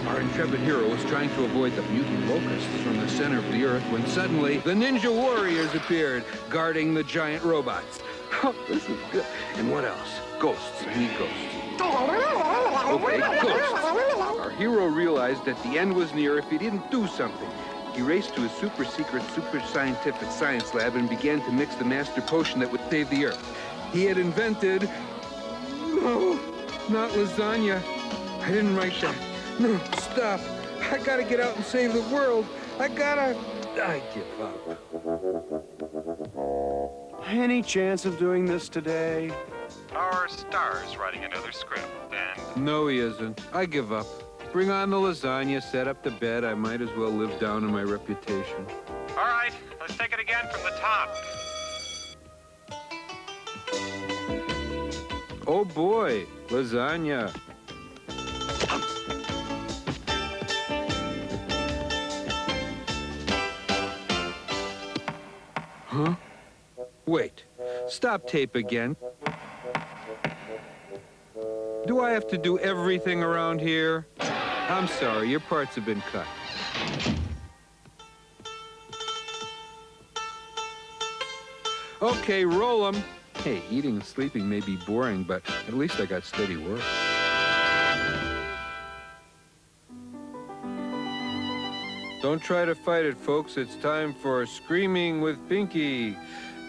Speaker 1: Our intrepid hero was trying to avoid the mutant locusts from the center of the Earth when suddenly the Ninja Warriors appeared, guarding the giant robots. Oh, this is good. And what else? Ghosts. I need ghosts. Okay, ghosts. Our hero realized that the end was near if he didn't do something. He raced to his super-secret, super-scientific science lab and began to mix the master potion that would save the Earth. He had invented... No, not lasagna. I didn't write that. No, stop. I gotta get out and save the world. I give up.
Speaker 3: Any chance of doing this today?
Speaker 14: Our star's writing another script, and...
Speaker 1: No, he isn't. I give up. Bring on the lasagna, set up the bed. I might as well live down on my reputation.
Speaker 14: All right, let's take it again from the top.
Speaker 1: Oh boy, lasagna. Huh? Wait. Stop tape again. Do I have to do everything around here? I'm sorry, your parts have been cut. Okay, roll 'em. Hey, eating and sleeping may be boring, but at least I got steady work. Don't try to fight it, folks. It's time for Screaming with Pinky.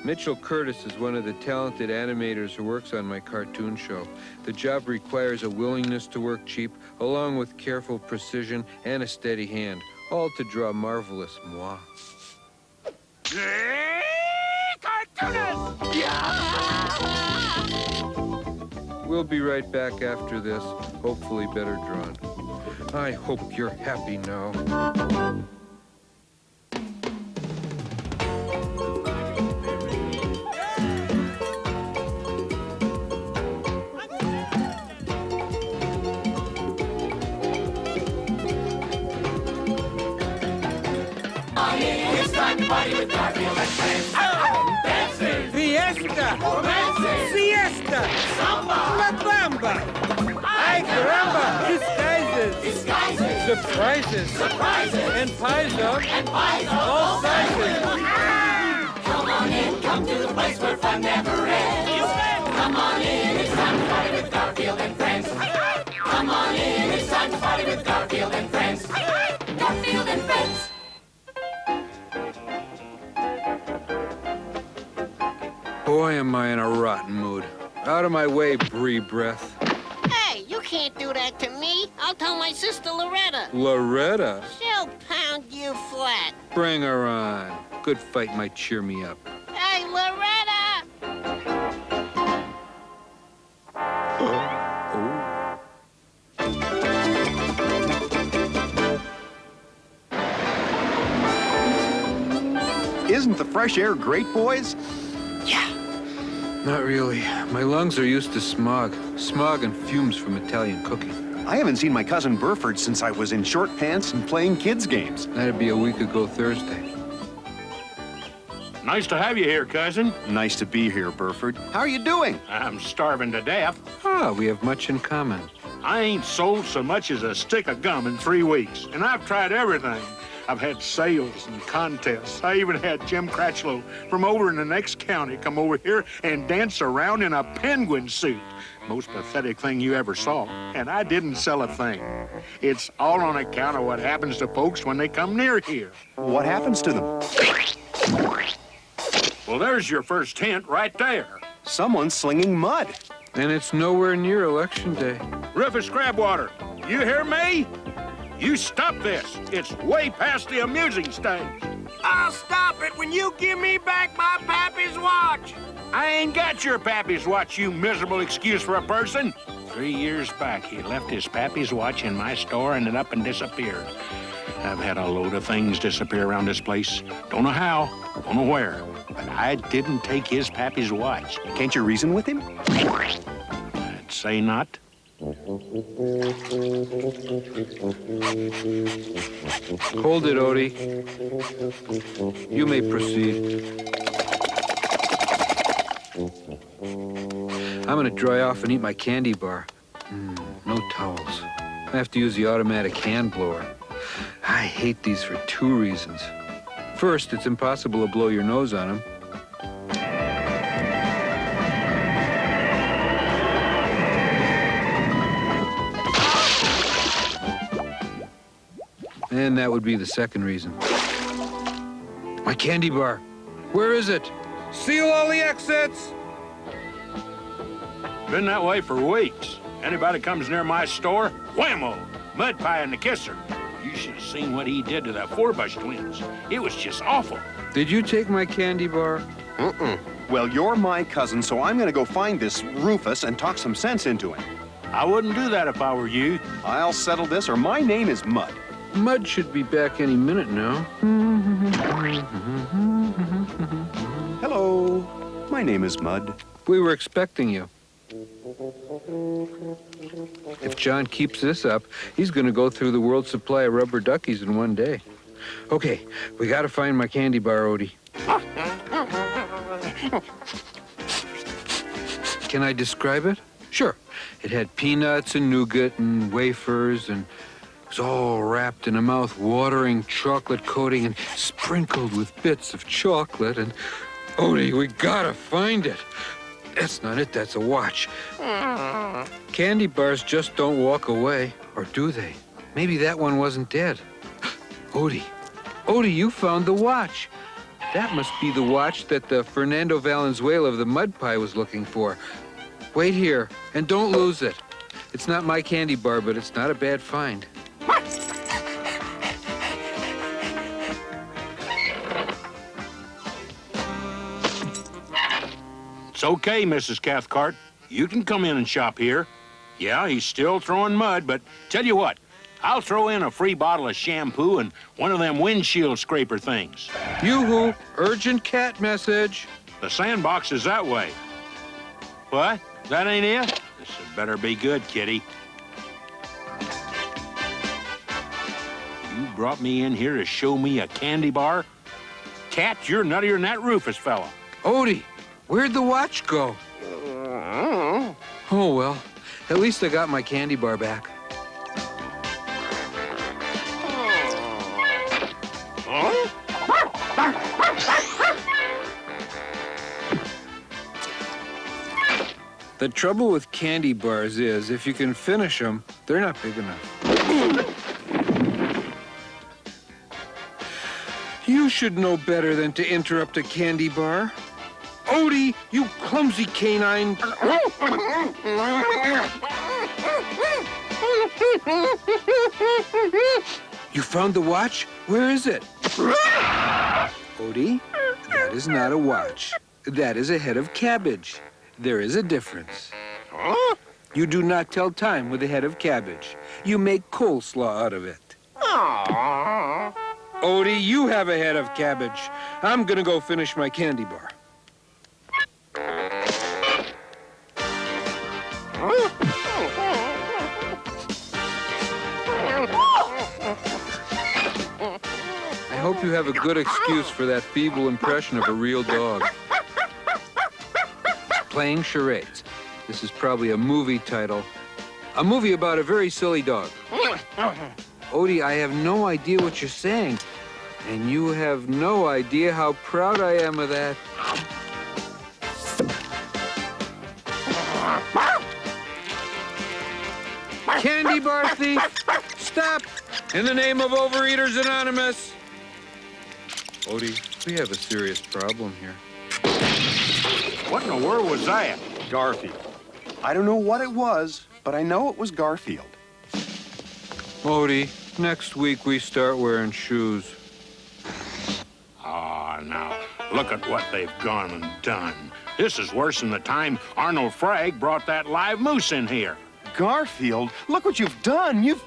Speaker 1: Mitchell Curtis is one of the talented animators who works on my cartoon show. The job requires a willingness to work cheap, along with careful precision and a steady hand, all to draw marvelous moi. We'll be right back after this, hopefully better drawn. I hope you're happy now.
Speaker 2: It's time to party with Garfield and friends. Dancing,
Speaker 6: Fiesta!
Speaker 2: romancing,
Speaker 6: Siesta!
Speaker 2: samba,
Speaker 6: La Bamba! Ay, caramba! Disguises!
Speaker 2: surprises,
Speaker 6: Surprises! And pies of
Speaker 2: all
Speaker 6: sizes!
Speaker 2: Come on in, come to the place where fun never ends. Come on in, it's time to party with Garfield and friends. Come on in, it's time to party with Garfield and friends. Garfield and friends.
Speaker 1: Boy, am I in a rotten mood. Out of my way, Brie Breath.
Speaker 16: Hey, you can't do that to me. I'll tell my sister Loretta.
Speaker 1: Loretta?
Speaker 16: She'll pound you flat.
Speaker 1: Bring her on. Good fight might cheer me up.
Speaker 16: Hey, Loretta!
Speaker 3: Isn't the fresh air great, boys?
Speaker 1: Not really. My lungs are used to smog. Smog and fumes from Italian cooking.
Speaker 3: I haven't seen my cousin Burford since I was in short pants and playing kids' games.
Speaker 1: That'd be a week ago Thursday.
Speaker 7: Nice to have you here, cousin.
Speaker 3: Nice to be here, Burford. How are you doing?
Speaker 7: I'm starving to death.
Speaker 1: Ah, we have much in common.
Speaker 7: I ain't sold so much as a stick of gum in 3 weeks, and I've tried everything. I've had sales and contests. I even had Jim Cratchlow from over in the next county come over here and dance around in a penguin suit. Most pathetic thing you ever saw. And I didn't sell a thing. It's all on account of what happens to folks when they come near here.
Speaker 3: What happens to them?
Speaker 7: Well, there's your first hint right there.
Speaker 3: Someone's slinging mud.
Speaker 1: And it's nowhere near Election Day.
Speaker 7: Rufus Crabwater, you hear me? You stop this. It's way past the amusing stage.
Speaker 13: I'll stop it when you give me back my pappy's watch.
Speaker 7: I ain't got your pappy's watch, you miserable excuse for a person. 3 years back, he left his pappy's watch in my store and it up and disappeared. I've had a load of things disappear around this place. Don't know how, don't know where, but I didn't take his pappy's watch.
Speaker 3: Can't you reason with him?
Speaker 7: I'd say not.
Speaker 1: Hold it, Odie. You may proceed. I'm gonna dry off and eat my candy bar. No towels. I have to use the automatic hand blower. I hate these for 2 reasons. First, it's impossible to blow your nose on them. And that would be the second reason. My candy bar. Where is it? Seal all the exits!
Speaker 7: Been that way for weeks. Anybody comes near my store, whammo, mud pie and the kisser. You should have seen what he did to the Forbush twins. It was just awful.
Speaker 1: Did you take my candy bar?
Speaker 3: Well, you're my cousin, so I'm gonna go find this Rufus and talk some sense into him.
Speaker 7: I wouldn't do that if I were you.
Speaker 3: I'll settle this, or my name is Mud.
Speaker 1: Mud should be back any minute now.
Speaker 3: Hello. My name is Mud.
Speaker 1: We were expecting you. If John keeps this up, he's gonna go through the world's supply of rubber duckies in 1 day. Okay, we gotta find my candy bar, Odie. Can I describe it? Sure. It had peanuts and nougat and wafers, and it was all wrapped in a mouth-watering chocolate coating and sprinkled with bits of chocolate. And Odie, we gotta find it. That's not it, that's a watch. Candy bars just don't walk away, or do they? Maybe that one wasn't dead. Odie, you found the watch. That must be the watch that the Fernando Valenzuela of the Mud Pie was looking for. Wait here, and don't lose it. It's not my candy bar, but it's not a bad find.
Speaker 7: It's okay, Mrs. Cathcart. You can come in and shop here. Yeah, he's still throwing mud, but tell you what, I'll throw in a free bottle of shampoo and one of them windshield scraper things.
Speaker 1: Yoo-hoo, urgent cat message.
Speaker 7: The sandbox is that way. What? That ain't it? This had better be good, kitty. You brought me in here to show me a candy bar? Cat, you're nuttier than that Rufus fella.
Speaker 1: Odie, where'd the watch go? Oh, well, at least I got my candy bar back. The trouble with candy bars is, if you can finish them, they're not big enough. You should know better than to interrupt a candy bar. Odie, you clumsy canine. You found the watch? Where is it? Odie, that is not a watch. That is a head of cabbage. There is a difference. You do not tell time with a head of cabbage. You make coleslaw out of it. Odie, you have a head of cabbage. I'm gonna go finish my candy bar. I hope you have a good excuse for that feeble impression of a real dog. Playing charades. This is probably a movie title. A movie about a very silly dog. Odie, I have no idea what you're saying. And you have no idea how proud I am of that. Candy bar thief, stop! In the name of Overeaters Anonymous. Odie, we have a serious problem here.
Speaker 7: What in the world was that?
Speaker 3: Garfield. I don't know what it was, but I know it was Garfield.
Speaker 1: Odie, next week we start wearing shoes.
Speaker 7: Ah, now, look at what they've gone and done. This is worse than the time Arnold Frag brought that live moose in here.
Speaker 3: Garfield, look what you've done.
Speaker 1: Do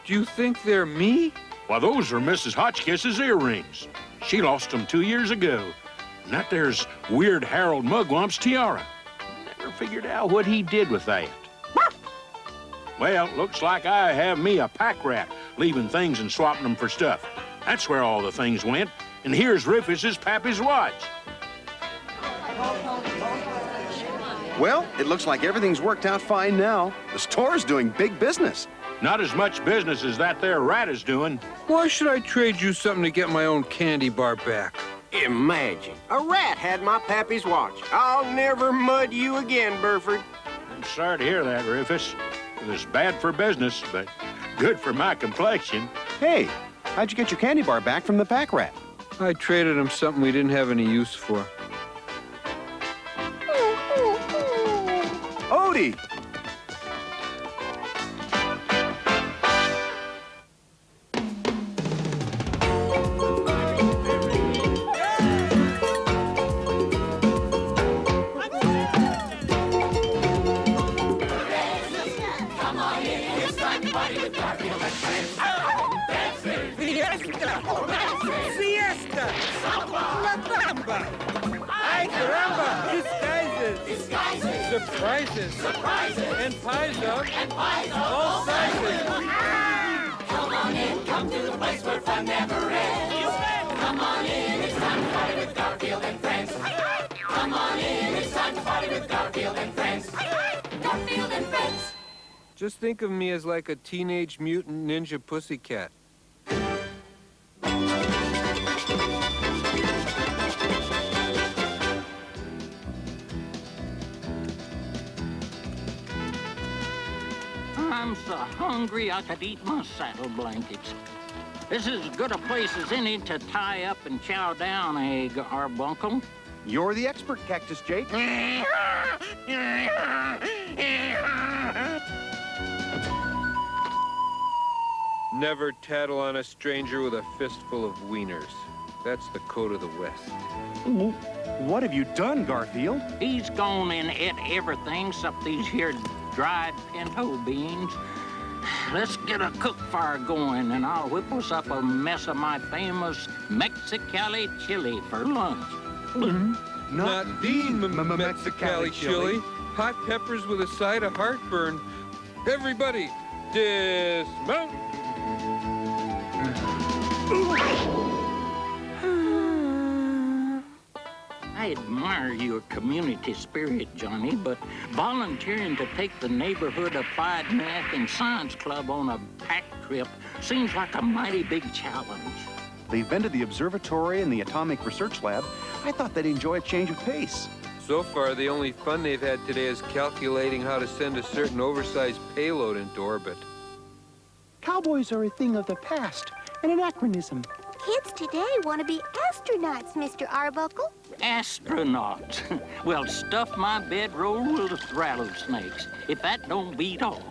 Speaker 1: you think they're me?
Speaker 7: Why, those are Mrs. Hotchkiss's earrings. She lost them 2 years ago. And that there's Weird Harold Mugwump's tiara. Never figured out what he did with that. Well, looks like I have me a pack rat, leaving things and swapping them for stuff. That's where all the things went. And here's Rufus's pappy's watch.
Speaker 3: Well, it looks like everything's worked out fine now. The store's doing big business.
Speaker 7: Not as much business as that there rat is doing.
Speaker 1: Why should I trade you something to get my own candy bar back?
Speaker 15: Imagine, a rat had my pappy's watch. I'll never mud you again, Burford.
Speaker 7: I'm sorry to hear that, Rufus. It was bad for business, but good for my complexion.
Speaker 3: Hey, how'd you get your candy bar back from the pack rat?
Speaker 1: I traded him something we didn't have any use for.
Speaker 3: Odie!
Speaker 6: Siesta! La Bamba! Ay, caramba! Disguises! Surprises! And pies up! All sizes!
Speaker 2: Come on in, come to the place where fun never ends. Come on in, it's time to party with Garfield and friends. Come on in.
Speaker 1: Just think of me as like a teenage mutant ninja pussycat.
Speaker 17: I'm so hungry I could eat my saddle blankets. This is as good a place as any to tie up and chow down, eh, Arbuncle?
Speaker 3: You're the expert, Cactus Jake.
Speaker 1: Never tattle on a stranger with a fistful of wieners. That's the code of the West.
Speaker 3: What have you done, Garfield?
Speaker 17: He's gone and ate everything except these here dried pinto beans. Let's get a cook fire going, and I'll whip us up a mess of my famous Mexicali chili for lunch.
Speaker 1: Not the Mexicali chili. Hot peppers with a side of heartburn. Everybody, dismount.
Speaker 17: I admire your community spirit, Johnny, but volunteering to take the Neighborhood Applied Math and Science Club on a pack trip seems like a mighty big challenge.
Speaker 3: They've been to the observatory and the atomic research lab. I thought they'd enjoy a change of pace.
Speaker 1: So far, the only fun they've had today is calculating how to send a certain oversized payload into orbit.
Speaker 10: Cowboys are a thing of the past, an anachronism.
Speaker 18: Kids today want to be astronauts, Mr. Arbuckle.
Speaker 17: Astronauts. Well, stuff my bedroll with rattlesnakes, if that don't beat all.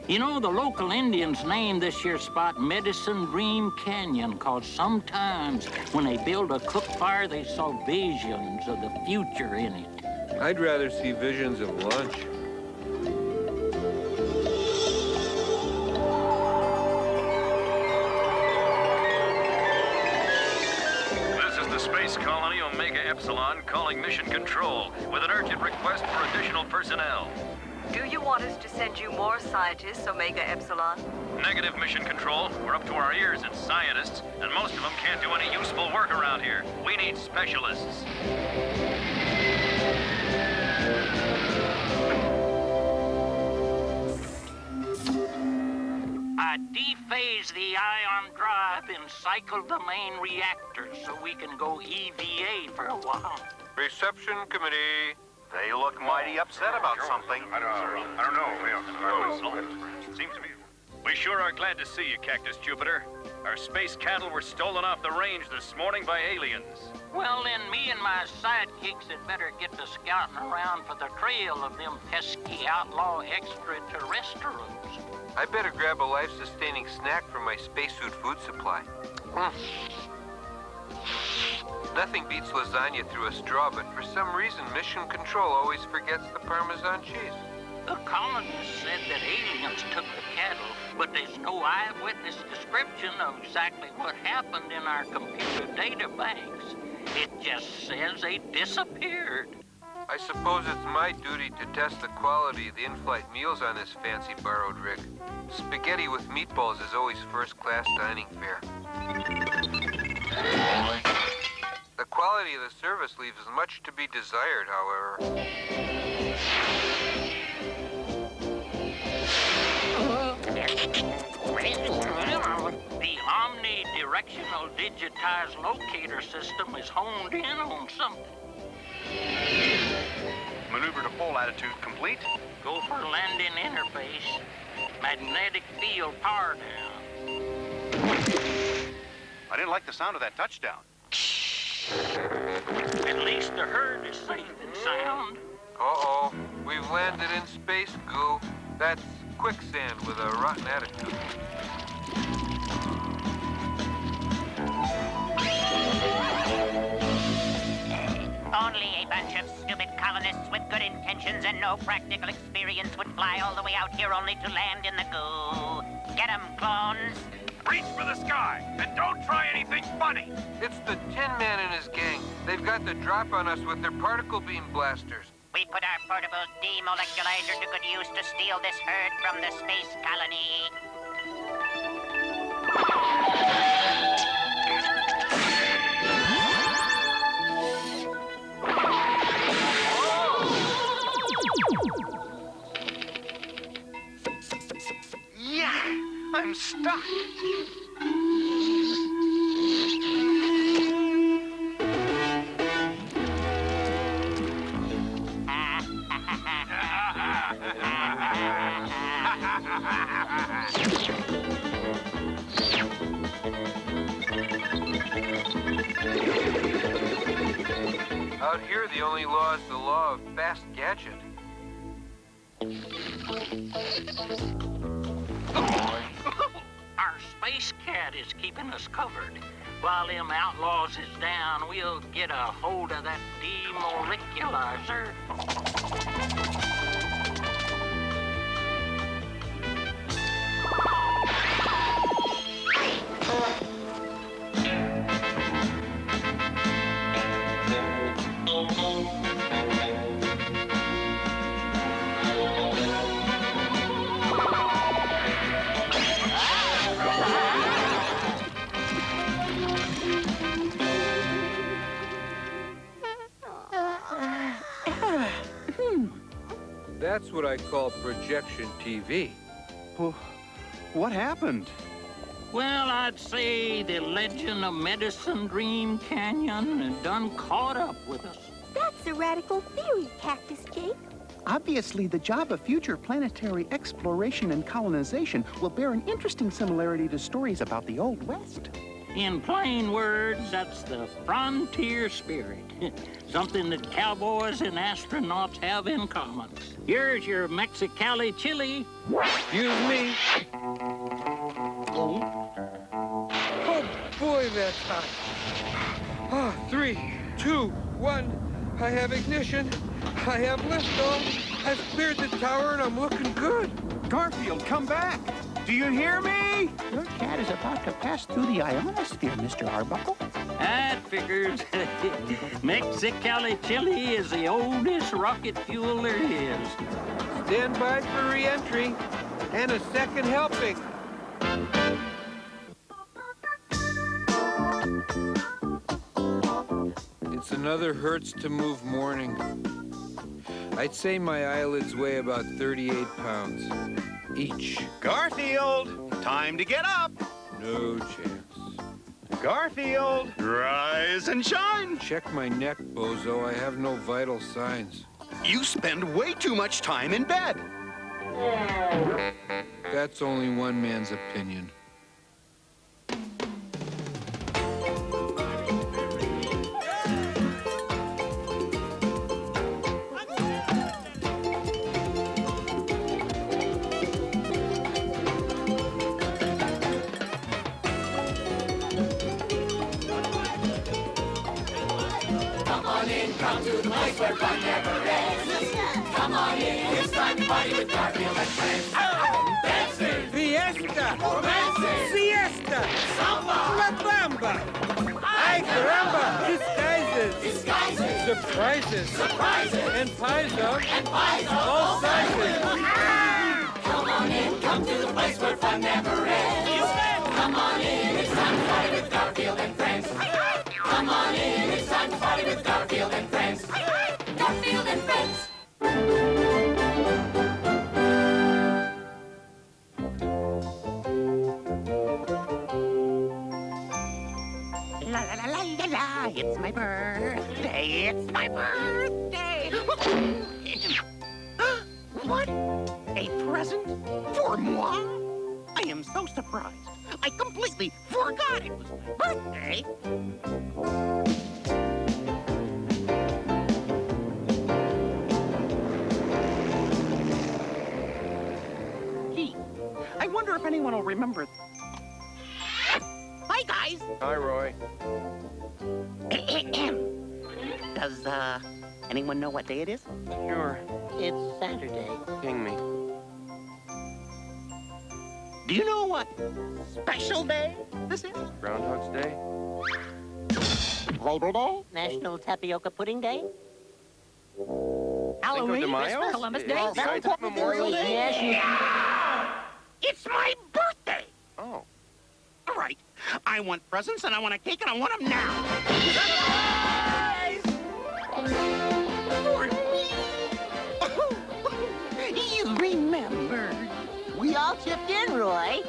Speaker 17: You know, the local Indians named this here spot Medicine Dream Canyon, 'cause sometimes when they build a cook fire, they saw visions of the future in it.
Speaker 1: I'd rather see visions of lunch.
Speaker 19: This is the Space Colony Omega Epsilon calling Mission Control with an urgent request for additional personnel.
Speaker 20: Do you want us to send you more scientists, Omega Epsilon?
Speaker 19: Negative, Mission Control. We're up to our ears in scientists, and most of them can't do any useful work around here. We need specialists.
Speaker 17: I dephase the ion drive and cycle the main reactor so we can go EVA for a while.
Speaker 1: Reception committee.
Speaker 21: They look mighty upset about something.
Speaker 19: I don't know. Seems to me. We sure are glad to see you, Cactus Jupiter. Our space cattle were stolen off the range this morning by aliens.
Speaker 17: Well, then me and my sidekicks had better get to scouting around for the trail of them pesky outlaw extraterrestrials.
Speaker 1: I better grab a life-sustaining snack from my spacesuit food supply. Nothing beats lasagna through a straw, but for some reason, Mission Control always forgets the Parmesan cheese.
Speaker 17: The colonists said that aliens took the cattle, but there's no eyewitness description of exactly what happened in our computer data banks. It just says they disappeared.
Speaker 1: I suppose it's my duty to test the quality of the in-flight meals on this fancy borrowed rig. Spaghetti with meatballs is always first-class dining fare. The quality of the service leaves much to be desired, however.
Speaker 17: The omnidirectional digitized locator system is honed in on something.
Speaker 21: Maneuver to pole attitude complete.
Speaker 17: Go for landing interface. Magnetic field power down.
Speaker 21: I didn't like the sound of that touchdown.
Speaker 17: At least the herd is safe and sound.
Speaker 1: Uh-oh, we've landed in space goo. That's quicksand with a rotten attitude.
Speaker 5: Only a bunch of stupid colonists with good intentions and no practical experience would fly all the way out here only to land in the goo. Get 'em, clones.
Speaker 19: Reach for the sky, and don't try anything funny.
Speaker 1: It's the Tin Man and his gang. They've got the drop on us with their particle beam blasters.
Speaker 5: We put our portable demoleculizer to good use to steal this herd from the space colony.
Speaker 1: Out here, the only law is the law of fast gadget.
Speaker 17: Our space cat is keeping us covered. While them outlaws is down, we'll get a hold of that demoleculizer.
Speaker 1: That's what I call projection TV.
Speaker 3: What happened?
Speaker 17: Well, I'd say the legend of Medicine Dream Canyon done caught up with us.
Speaker 18: That's a radical theory, Cactus Jake.
Speaker 10: Obviously, the job of future planetary exploration and colonization will bear an interesting similarity to stories about the Old West.
Speaker 17: In plain words, that's the frontier spirit. Something that cowboys and astronauts have in common. Here's your Mexicali chili.
Speaker 1: Excuse me. Oh boy, that's hot. Ah, 3, 2, 1. I have ignition. I have liftoff. I've cleared the tower and I'm looking good.
Speaker 3: Garfield, come back. Do you hear me?
Speaker 10: Your cat is about to pass through the ionosphere, Mr. Arbuckle.
Speaker 17: That figures. Mexicali chili is the oldest rocket fuel there is.
Speaker 1: Stand by for re-entry and a second helping. It's another hurts to move morning. I'd say my eyelids weigh about 38 pounds each.
Speaker 3: Garfield, time to get up.
Speaker 1: No chance.
Speaker 3: Garfield, rise and shine.
Speaker 1: Check my neck, bozo. I have no vital signs.
Speaker 3: You spend way too much time in bed.
Speaker 1: That's only one man's opinion.
Speaker 2: Come to the place where fun never ends. Come on in, it's time to party with Garfield and friends. Dancing,
Speaker 6: Fiesta,
Speaker 2: romancing,
Speaker 6: siesta,
Speaker 2: samba,
Speaker 6: la bamba. Ay, caramba, disguises, surprises, and pies of all sizes.
Speaker 2: Come on in, come to the place where fun never ends. Come on in, it's time to party with Garfield and friends. Come on in, it's time to party with Garfield and friends. Garfield and friends.
Speaker 10: La la la la la la, it's my birthday, it's my birthday. What? A present for moi? I am so surprised. I completely forgot it was my birthday. Gee, I wonder if anyone will remember. Hi, guys.
Speaker 15: Hi, Roy.
Speaker 10: Does, anyone know what day it is?
Speaker 15: Sure.
Speaker 10: It's Saturday.
Speaker 15: King me.
Speaker 10: Do you know what special day this is?
Speaker 15: Groundhog's Day?
Speaker 10: Labor Day?
Speaker 16: National Tapioca Pudding Day?
Speaker 10: Halloween?
Speaker 15: de Mayo?
Speaker 10: Christmas, Columbus Day?
Speaker 15: Yeah,
Speaker 10: Valentine's
Speaker 15: Memorial Day?
Speaker 10: Yeah. It's my birthday!
Speaker 15: Oh.
Speaker 10: All right. I want presents, and I want a cake, and I want them now. For me. You remembered.
Speaker 16: We all chipped in, Roy.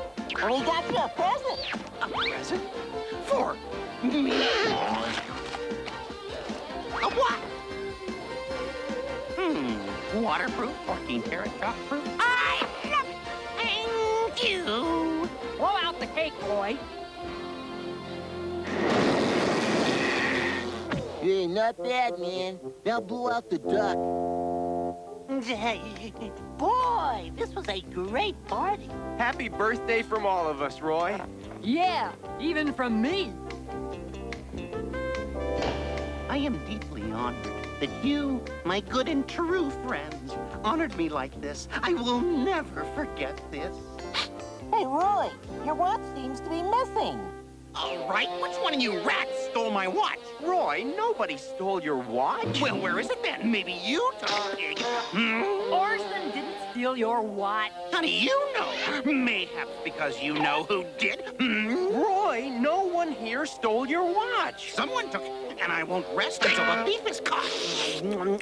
Speaker 16: We got you a present.
Speaker 10: A present? For me? A what? Waterproof, 14-karat shockproof.
Speaker 16: I love it. Thank you.
Speaker 5: Blow out the cake, boy.
Speaker 16: Hey, not bad, man. Now blow out the duck. Boy, this was a great party.
Speaker 15: Happy birthday from all of us, Roy.
Speaker 5: Yeah, even from me.
Speaker 10: I am deeply honored that you, my good and true friends, honored me like this. I will never forget this.
Speaker 16: Hey, Roy, your watch seems to be missing.
Speaker 10: All right, which one of you rats stole my watch?
Speaker 15: Roy, nobody stole your watch.
Speaker 10: Well, where is it then? Maybe you took it.
Speaker 5: Orson didn't steal your watch.
Speaker 10: How do you know? Mayhaps because you know who did.
Speaker 15: Roy, no one here stole your watch.
Speaker 10: Someone took it, and I won't rest until the thief is caught.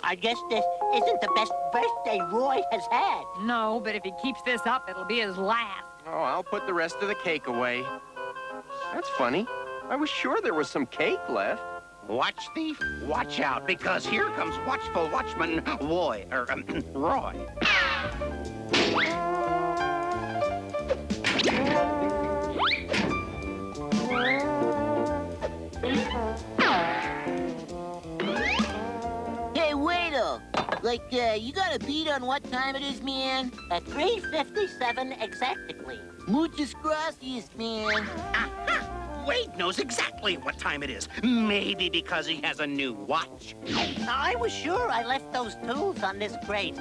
Speaker 16: I guess this isn't the best birthday Roy has had.
Speaker 5: No, but if he keeps this up, it'll be his last.
Speaker 15: Oh, I'll put the rest of the cake away. That's funny. I was sure there was some cake left.
Speaker 10: Watch thief, watch out, because here comes watchful watchman Roy.
Speaker 16: Hey, waiter. You got a beat on what time it is, man? At 3:57 exactly. Muchas gracias, man.
Speaker 10: Wade knows exactly what time it is. Maybe because he has a new watch.
Speaker 16: I was sure I left those tools on this crate.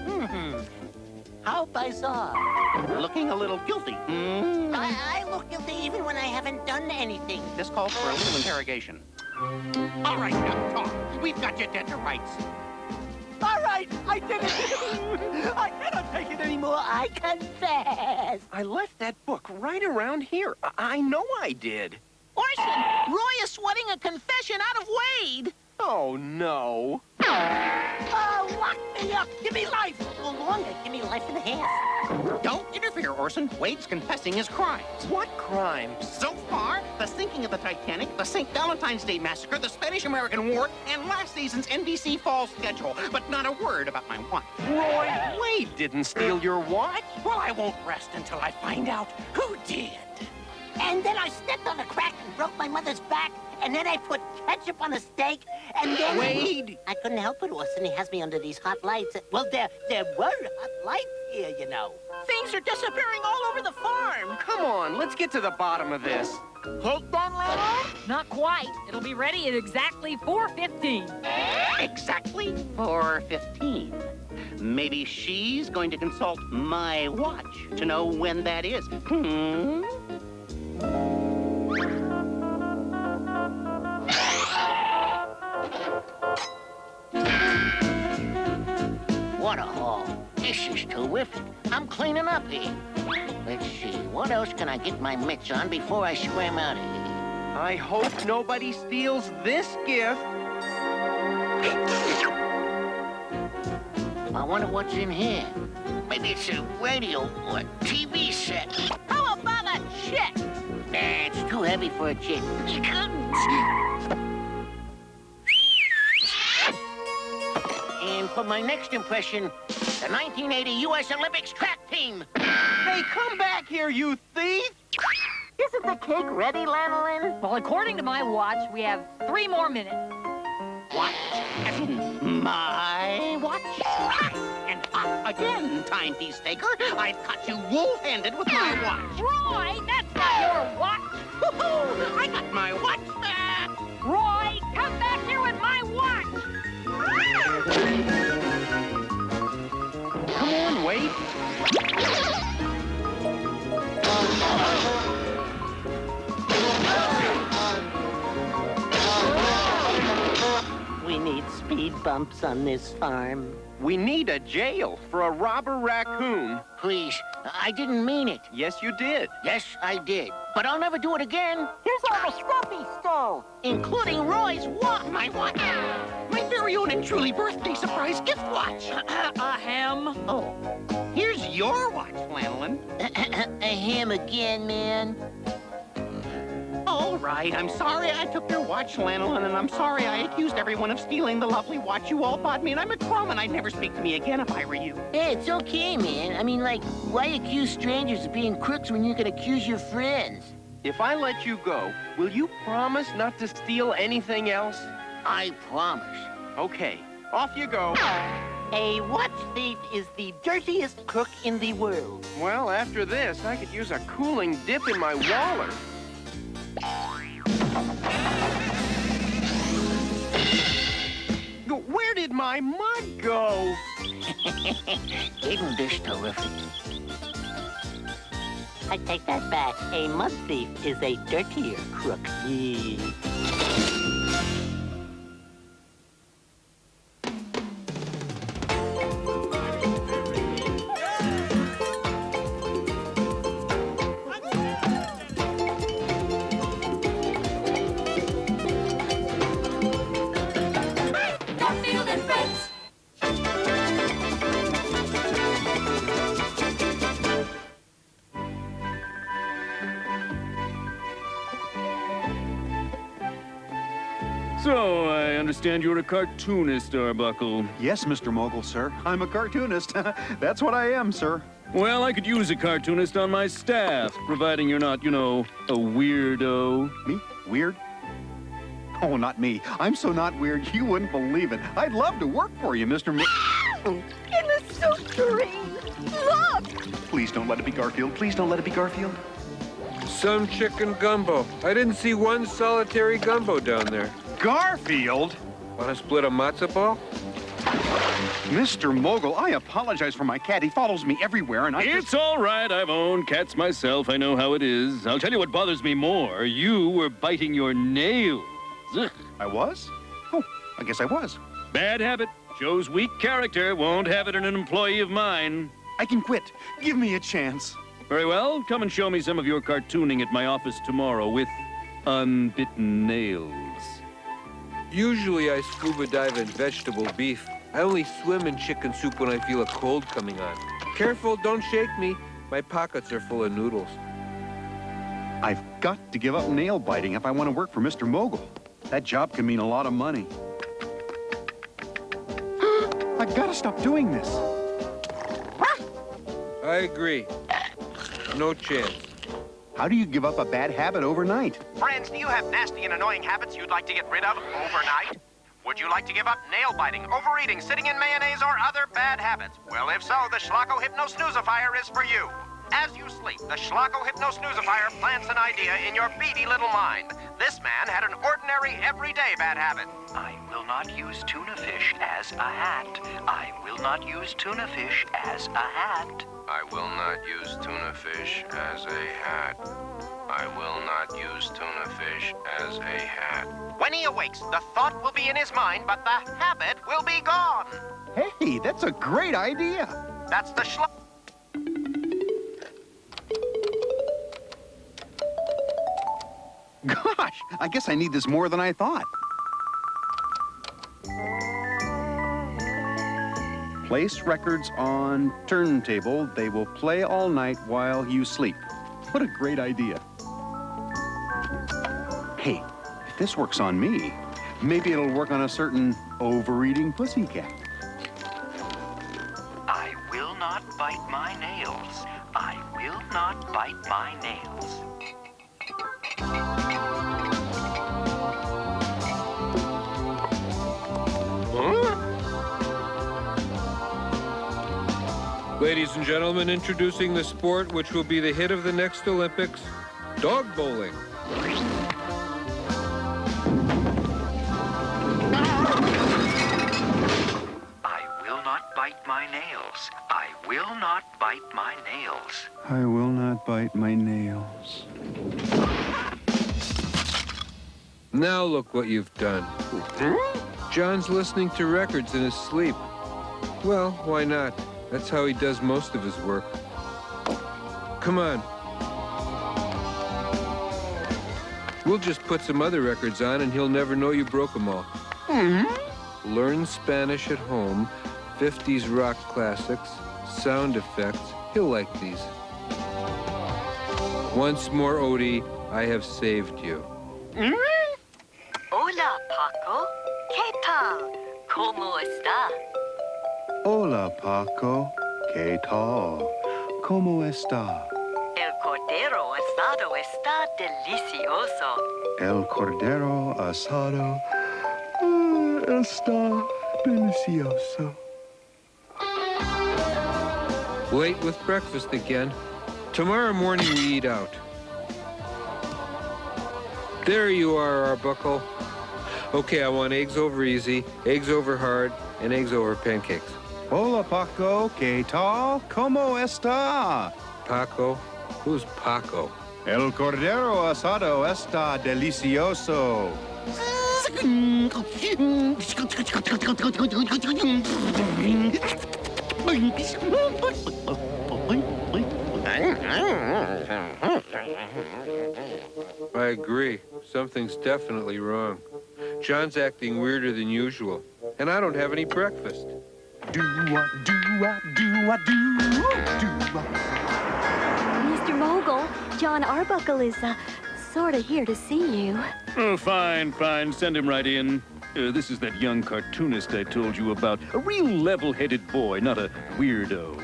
Speaker 16: How bizarre.
Speaker 10: Looking a little guilty.
Speaker 16: I look guilty even when I haven't done anything.
Speaker 10: This calls for a little interrogation. All right, now, talk. We've got you dead to rights.
Speaker 16: All right, I did it. I cannot take it anymore. I confess.
Speaker 15: I left that book right around here. I know I did.
Speaker 16: Orson, Roy is sweating a confession out of Wade.
Speaker 15: Oh, no.
Speaker 16: Lock me up. Give me life. Or longer. Give me life and a half.
Speaker 10: Don't interfere, Orson. Wade's confessing his crimes.
Speaker 15: What crimes?
Speaker 10: So far, the sinking of the Titanic, the St. Valentine's Day Massacre, the Spanish-American War, and last season's NBC fall schedule. But not a word about my watch.
Speaker 15: Roy, Wade didn't steal your watch.
Speaker 10: Well, I won't rest until I find out who did.
Speaker 16: And then I stepped on a crack and broke my mother's back. And then I put ketchup on a steak. And then...
Speaker 10: Wade!
Speaker 16: I couldn't help it, Orson. He has me under these hot lights. Well, there were hot lights here, you know.
Speaker 10: Things are disappearing all over the farm.
Speaker 15: Come on, let's get to the bottom of this.
Speaker 16: Cake done, Leonard?
Speaker 5: Not quite. It'll be ready at exactly 4:15.
Speaker 10: Exactly 4:15. Maybe she's going to consult my watch to know when that is.
Speaker 16: What a haul. This is terrific. I'm cleaning up here. Let's see, what else can I get my mitts on before I swim out of here?
Speaker 15: I hope nobody steals this gift.
Speaker 16: I wonder what's in here. Maybe it's a radio or TV set. How about a jet? Nah, it's too heavy for a jet. And for my next impression, the 1980 U.S. Olympics track team.
Speaker 15: Hey, come back here, you thief!
Speaker 16: Isn't the cake ready, Lanolin?
Speaker 5: Well, according to my watch, we have 3 more minutes.
Speaker 10: Watch. My watch. And again, timepiece taker, I've caught you wool-handed with my watch.
Speaker 5: Roy, that's not your watch.
Speaker 10: Woohoo! I got my watch back.
Speaker 5: Roy, come back here with my watch.
Speaker 15: Come on, Wade.
Speaker 16: We need speed bumps on this farm.
Speaker 15: We need a jail for a robber raccoon.
Speaker 16: Please, I didn't mean it.
Speaker 15: Yes, you did.
Speaker 16: Yes, I did. But I'll never do it again. Here's all the stuff he stole, including Roy's watch.
Speaker 10: My watch. My very own and truly birthday surprise gift watch.
Speaker 5: Ahem.
Speaker 10: Oh, here's your watch, Flannelin.
Speaker 16: Him again, man.
Speaker 10: All right, I'm sorry I took your watch, Flannelin, and I'm sorry I accused everyone of stealing the lovely watch you all bought me, and I'm a crumb, and I'd never speak to me again if I were you.
Speaker 16: Hey, it's okay, man. I mean, like, why accuse strangers of being crooks when you can accuse your friends?
Speaker 13: If I let you go, will you promise not to steal anything else?
Speaker 16: I promise.
Speaker 13: Okay, off you go.
Speaker 4: A watch thief is the dirtiest crook in the world.
Speaker 13: Well, after this, I could use a cooling dip in my waller. Where did my mud go?
Speaker 4: Isn't this terrific? I take that back. A mud thief is a dirtier crook.
Speaker 2: Garfield and Friends.
Speaker 9: So, I understand you're a cartoonist, Arbuckle.
Speaker 3: Yes, Mr. Mogul, sir. I'm a cartoonist. That's what I am, sir.
Speaker 9: Well, I could use a cartoonist on my staff, providing you're not, you know, a weirdo.
Speaker 3: Me? Weird? Oh, not me. I'm so not weird, you wouldn't believe it. I'd love to work for you, Mr.
Speaker 2: It is so green. Look!
Speaker 3: Please don't let it be Garfield. Please don't let it be Garfield.
Speaker 1: Some chicken gumbo. I didn't see one solitary gumbo down there.
Speaker 3: Garfield?
Speaker 1: Want to split a matzo ball?
Speaker 3: Mr. Mogul, I apologize for my cat. He follows me everywhere, and
Speaker 9: It's all right. I've owned cats myself. I know how it is. I'll tell you what bothers me more. You were biting your nails. Ugh.
Speaker 3: I was? Oh, I guess I was.
Speaker 9: Bad habit. Shows weak character. Won't have it in an employee of mine.
Speaker 3: I can quit. Give me a chance.
Speaker 9: Very well. Come and show me some of your cartooning at my office tomorrow with unbitten nails.
Speaker 1: Usually I scuba dive in vegetable beef. I only swim in chicken soup when I feel a cold coming on. Careful, don't shake me. My pockets are full of noodles.
Speaker 3: I've got to give up nail biting if I want to work for Mr. Mogul. That job can mean a lot of money. I've got to stop doing this.
Speaker 1: I agree. No chance.
Speaker 3: How do you give up a bad habit overnight?
Speaker 21: Friends, do you have nasty and annoying habits you'd like to get rid of overnight? Would you like to give up nail biting, overeating, sitting in mayonnaise, or other bad habits? Well, if so, the Schlocko Hypno Snoozifier is for you. As you sleep, the Schlocko Hypno Snoozifier plants an idea in your beady little mind. This man had an ordinary, everyday bad habit.
Speaker 22: I will not use tuna fish as a hat. I will not use tuna fish as a hat.
Speaker 23: I will not use tuna fish as a hat. I will not use tuna fish as a hat.
Speaker 21: When he awakes, the thought will be in his mind, but the habit will be gone.
Speaker 3: Hey, that's a great idea.
Speaker 21: That's the Schlocko.
Speaker 3: Gosh, I guess I need this more than I thought. Place records on turntable. They will play all night while you sleep. What a great idea. Hey, if this works on me, maybe it'll work on a certain overeating pussycat.
Speaker 22: I will not bite my nails. I will not bite my nails.
Speaker 1: Ladies and gentlemen, introducing the sport which will be the hit of the next Olympics, dog bowling.
Speaker 22: I will not bite my nails. I will not bite my nails.
Speaker 3: I will not bite my nails.
Speaker 1: Now look what you've done. John's listening to records in his sleep. Well, why not? That's how he does most of his work. Come on. We'll just put some other records on and he'll never know you broke them all. Learn Spanish at home, 50s rock classics, sound effects, He'll like these. Once more, Odie, I have saved you.
Speaker 20: Hola, Paco. ¿Qué tal? ¿Cómo está?
Speaker 3: Hola, Paco. ¿Qué tal? ¿Cómo está?
Speaker 20: El cordero asado está delicioso.
Speaker 3: El cordero asado está delicioso.
Speaker 1: Late with breakfast again. Tomorrow morning we eat out. There you are, Arbuckle. Okay, I want eggs over easy, eggs over hard, and eggs over pancakes.
Speaker 3: Hola, Paco. ¿Qué tal? ¿Cómo está?
Speaker 1: Paco? Who's Paco?
Speaker 3: El cordero asado está delicioso.
Speaker 1: I agree. Something's definitely wrong. John's acting weirder than usual, and I don't have any breakfast.
Speaker 18: Mr. Mogul, John Arbuckle is, sort of here to see you.
Speaker 9: Oh, fine, fine. Send him right in. This is that young cartoonist I told you about. A real level-headed boy, not a weirdo.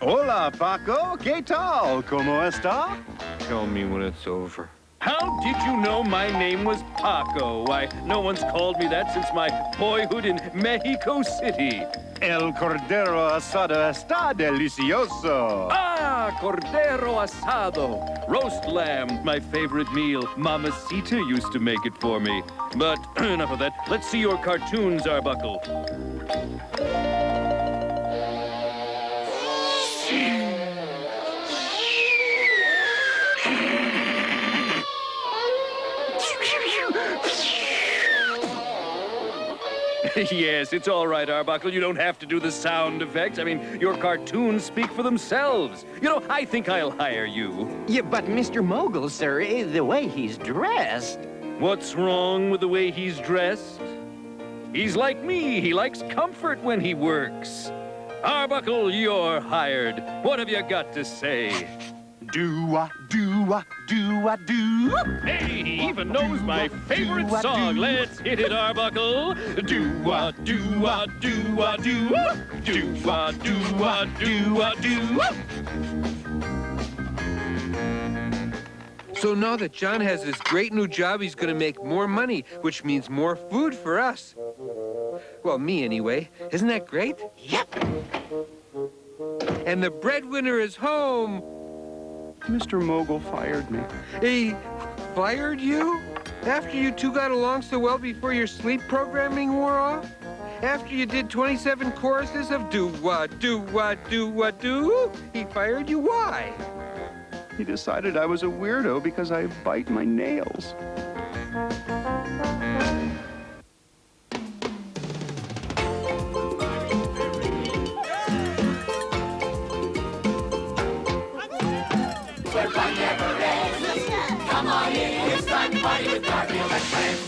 Speaker 3: Hola, Paco. ¿Qué tal? ¿Cómo está?
Speaker 1: Tell me when it's over.
Speaker 9: How did you know my name was Paco? Why, no one's called me that since my boyhood in Mexico City.
Speaker 3: El cordero asado está delicioso.
Speaker 9: Ah, cordero asado. Roast lamb, my favorite meal. Mamacita used to make it for me. But enough of that. Let's see your cartoons, Arbuckle. Yes, it's all right, Arbuckle. You don't have to do the sound effects. I mean, your cartoons speak for themselves. You know, I think I'll hire you.
Speaker 10: Yeah, but Mr. Mogul, sir, the way he's dressed.
Speaker 9: What's wrong with the way he's dressed? He's like me. He likes comfort when he works. Arbuckle, you're hired. What have you got to say?
Speaker 3: Do-a, do-a, do-a, do.
Speaker 9: Hey, he even knows my favorite song. Let's hit it, Arbuckle. Do-a, do-a, do-a, do. Do-a, do-a, do-a, do.
Speaker 1: So now that John has this great new job, he's going to make more money, which means more food for us. Well, me anyway. Isn't that great?
Speaker 10: Yep.
Speaker 1: And the breadwinner is home.
Speaker 3: Mr. Mogul fired me.
Speaker 1: He fired you? After you two got along so well before your sleep programming wore off? After you did 27 choruses of do-wah, do-wah, do-wah, do? He fired you? Why?
Speaker 3: He decided I was a weirdo because I bite my nails.
Speaker 2: Where fun never ends. Come on in, it's time to party with Garfield and friends.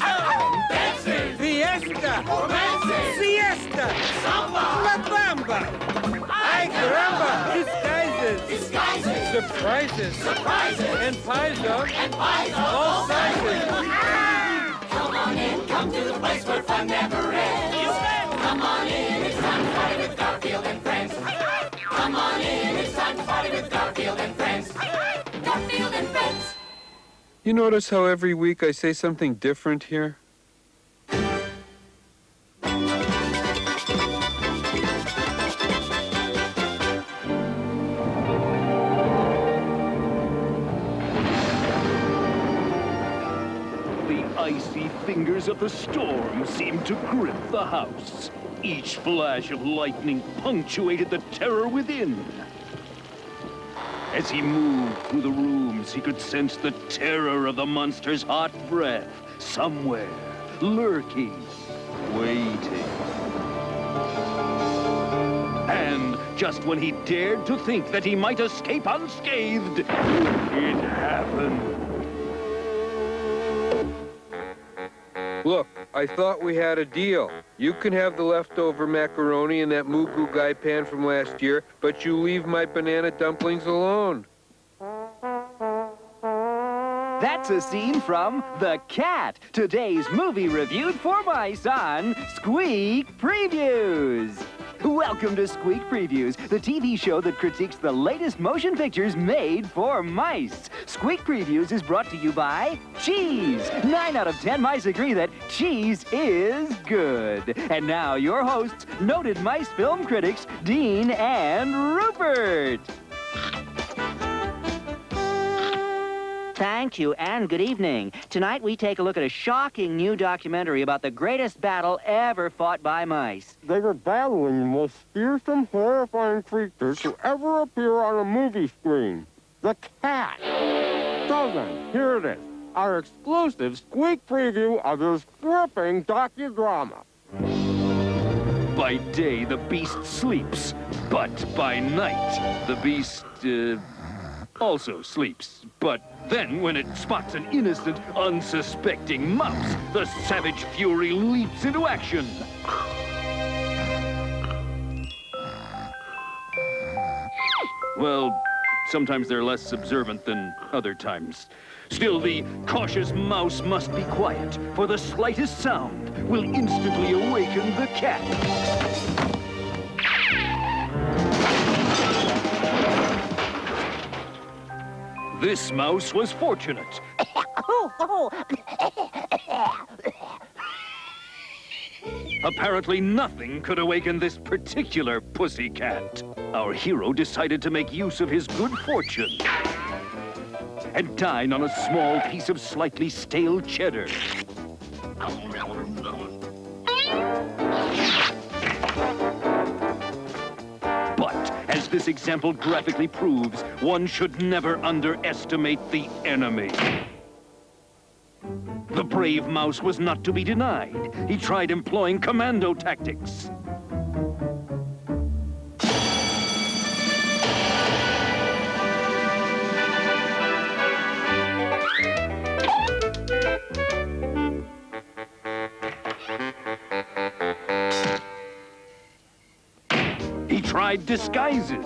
Speaker 2: Dancing,
Speaker 6: Fiesta,
Speaker 2: romancing,
Speaker 6: siesta,
Speaker 2: samba,
Speaker 6: la bamba. Ay, caramba, disguises, surprises, and pies of all sizes.
Speaker 2: Come on in, come to the place where fun never ends. Come on in, it's time to party with Garfield and friends. Come on in, it's time to party with Garfield and friends. Garfield and friends.
Speaker 1: You notice how every week I say something different here?
Speaker 9: The icy fingers of the storm seemed to grip the house. Each flash of lightning punctuated the terror within. As he moved through the rooms, he could sense the terror of the monster's hot breath, somewhere, lurking, waiting. And just when he dared to think that he might escape unscathed, it happened.
Speaker 1: Look, I thought we had a deal. You can have the leftover macaroni in that Moo Goo Gai pan from last year, but you leave my banana dumplings alone.
Speaker 8: That's a scene from The Cat, today's movie reviewed for mice on Squeak Previews. Welcome to Squeak Previews, the TV show that critiques the latest motion pictures made for mice. Squeak Previews is brought to you by cheese. 9 out of 10 mice agree that cheese is good. And now your hosts, noted mice film critics, Dean and Rupert.
Speaker 11: Thank you, and good evening. Tonight we take a look at a shocking new documentary about the greatest battle ever fought by mice.
Speaker 12: They were battling the most fearsome, horrifying creatures to ever appear on a movie screen. The cat. So then, here it is. Our exclusive Squeak preview of this gripping docudrama.
Speaker 9: By day, the beast sleeps, but by night, the beast, also sleeps. But then, when it spots an innocent, unsuspecting mouse, the savage fury leaps into action. Well, sometimes they're less observant than other times. Still, the cautious mouse must be quiet, for the slightest sound will instantly awaken the cat. This mouse was fortunate. Apparently nothing could awaken this particular pussycat. Our hero decided to make use of his good fortune and dine on a small piece of slightly stale cheddar. As this example graphically proves, one should never underestimate the enemy. The brave mouse was not to be denied. He tried employing commando tactics. He tried disguises.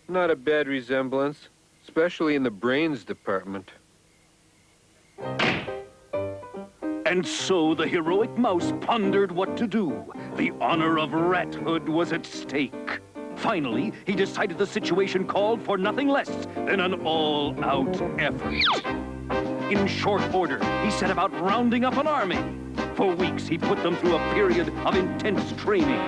Speaker 1: Not a bad resemblance, especially in the brains department.
Speaker 9: And so the heroic mouse pondered what to do. The honor of rathood was at stake. Finally, he decided the situation called for nothing less than an all-out effort. In short order, he set about rounding up an army. For weeks, he put them through a period of intense training.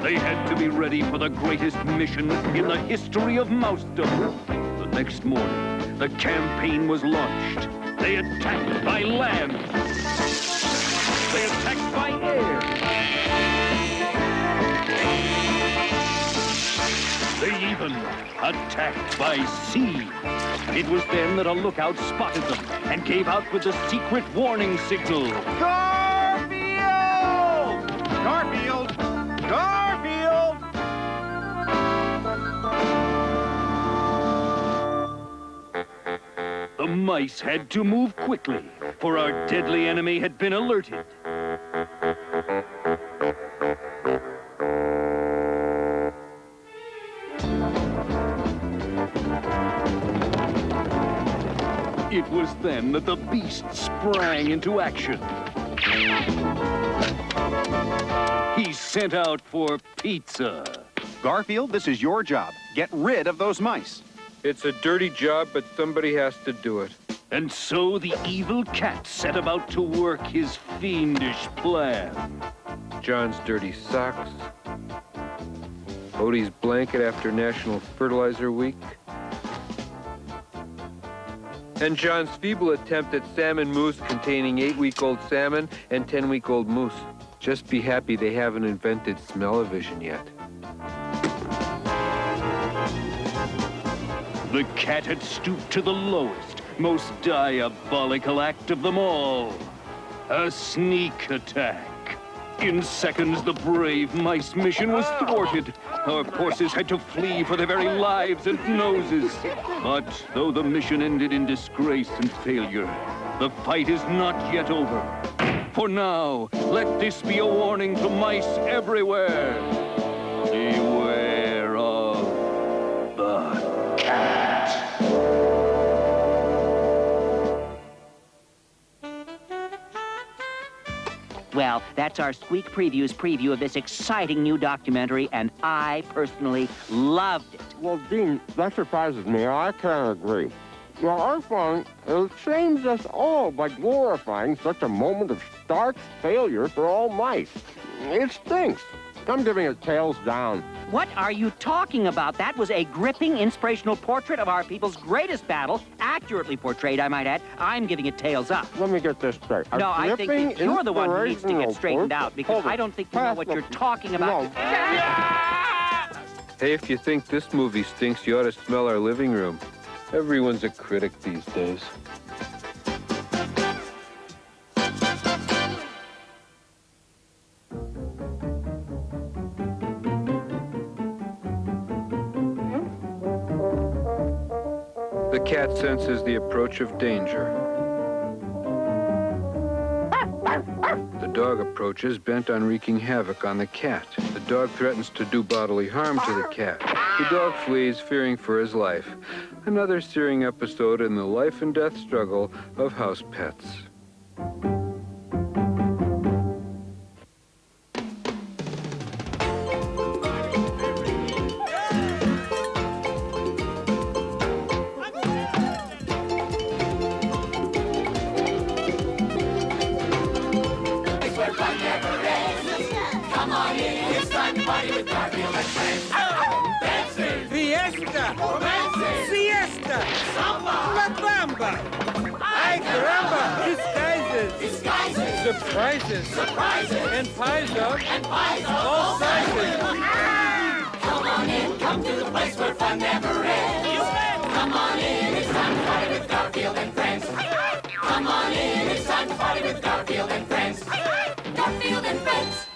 Speaker 9: They had to be ready for the greatest mission in the history of mousedom. The next morning, the campaign was launched. They attacked by land. They attacked by air. They even attacked by sea. It was then that a lookout spotted them and gave out with the secret warning signal.
Speaker 3: Garfield! Garfield!
Speaker 9: The mice had to move quickly, for our deadly enemy had been alerted. It was then that the beast sprang into action. He sent out for pizza.
Speaker 3: Garfield, this is your job. Get rid of those mice.
Speaker 1: It's a dirty job, but somebody has to do it.
Speaker 9: And so the evil cat set about to work his fiendish plan.
Speaker 1: John's dirty socks. Odie's blanket after National Fertilizer Week. And John's feeble attempt at salmon mousse containing 8-week-old salmon and 10-week-old moose. Just be happy they haven't invented smell-o-vision yet.
Speaker 9: The cat had stooped to the lowest, most diabolical act of them all. A sneak attack. In seconds, the brave mice mission was thwarted. Our forces had to flee for their very lives and noses. But though the mission ended in disgrace and failure, the fight is not yet over. For now, let this be a warning to mice everywhere. Beware of the cat.
Speaker 11: Well, that's our Squeak Previews preview of this exciting new documentary, and I personally loved it.
Speaker 12: Well, Dean, that surprises me. I can't agree. Well, I find it shames us all by glorifying such a moment of stark failure for all mice. It stinks. I'm giving it tails down.
Speaker 11: What are you talking about? That was a gripping, inspirational portrait of our people's greatest battle, accurately portrayed, I might add. I'm giving it tails up.
Speaker 12: Let me get this straight.
Speaker 11: No, I think that you're the one who needs to get straightened out, because I don't think you know what you're talking about.
Speaker 12: No.
Speaker 1: Hey, if you think this movie stinks, you ought to smell our living room. Everyone's a critic these days. The cat senses the approach of danger. The dog approaches, bent on wreaking havoc on the cat. The dog threatens to do bodily harm to the cat. The dog flees, fearing for his life. Another searing episode in the life and death struggle of house pets.
Speaker 2: Come on in, it's time to party with Garfield and friends. Dancing,
Speaker 6: Fiesta,
Speaker 2: romancing,
Speaker 6: siesta,
Speaker 2: samba,
Speaker 6: la bamba, ay caramba, disguises, surprises, and pies of all sizes.
Speaker 2: Come on in, come to the place where fun never ends. Come on in, it's time to party with Garfield and friends. Come on in, it's time to party with Garfield and friends. Garfield and friends.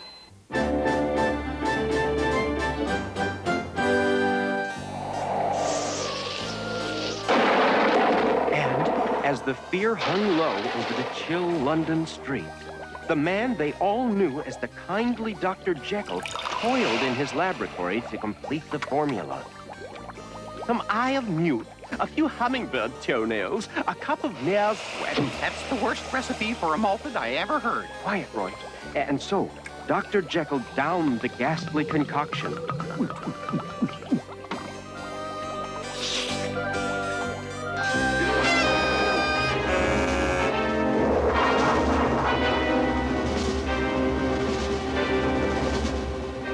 Speaker 3: As the fear hung low over the chill London streets, the man they all knew as the kindly Dr. Jeckyll toiled in his laboratory to complete the formula. Some eye of mute, a few hummingbird toenails, a cup of Nare's sweat.
Speaker 10: That's the worst recipe for a malted I ever heard.
Speaker 3: Quiet, Roy. And so, Dr. Jeckyll downed the ghastly concoction.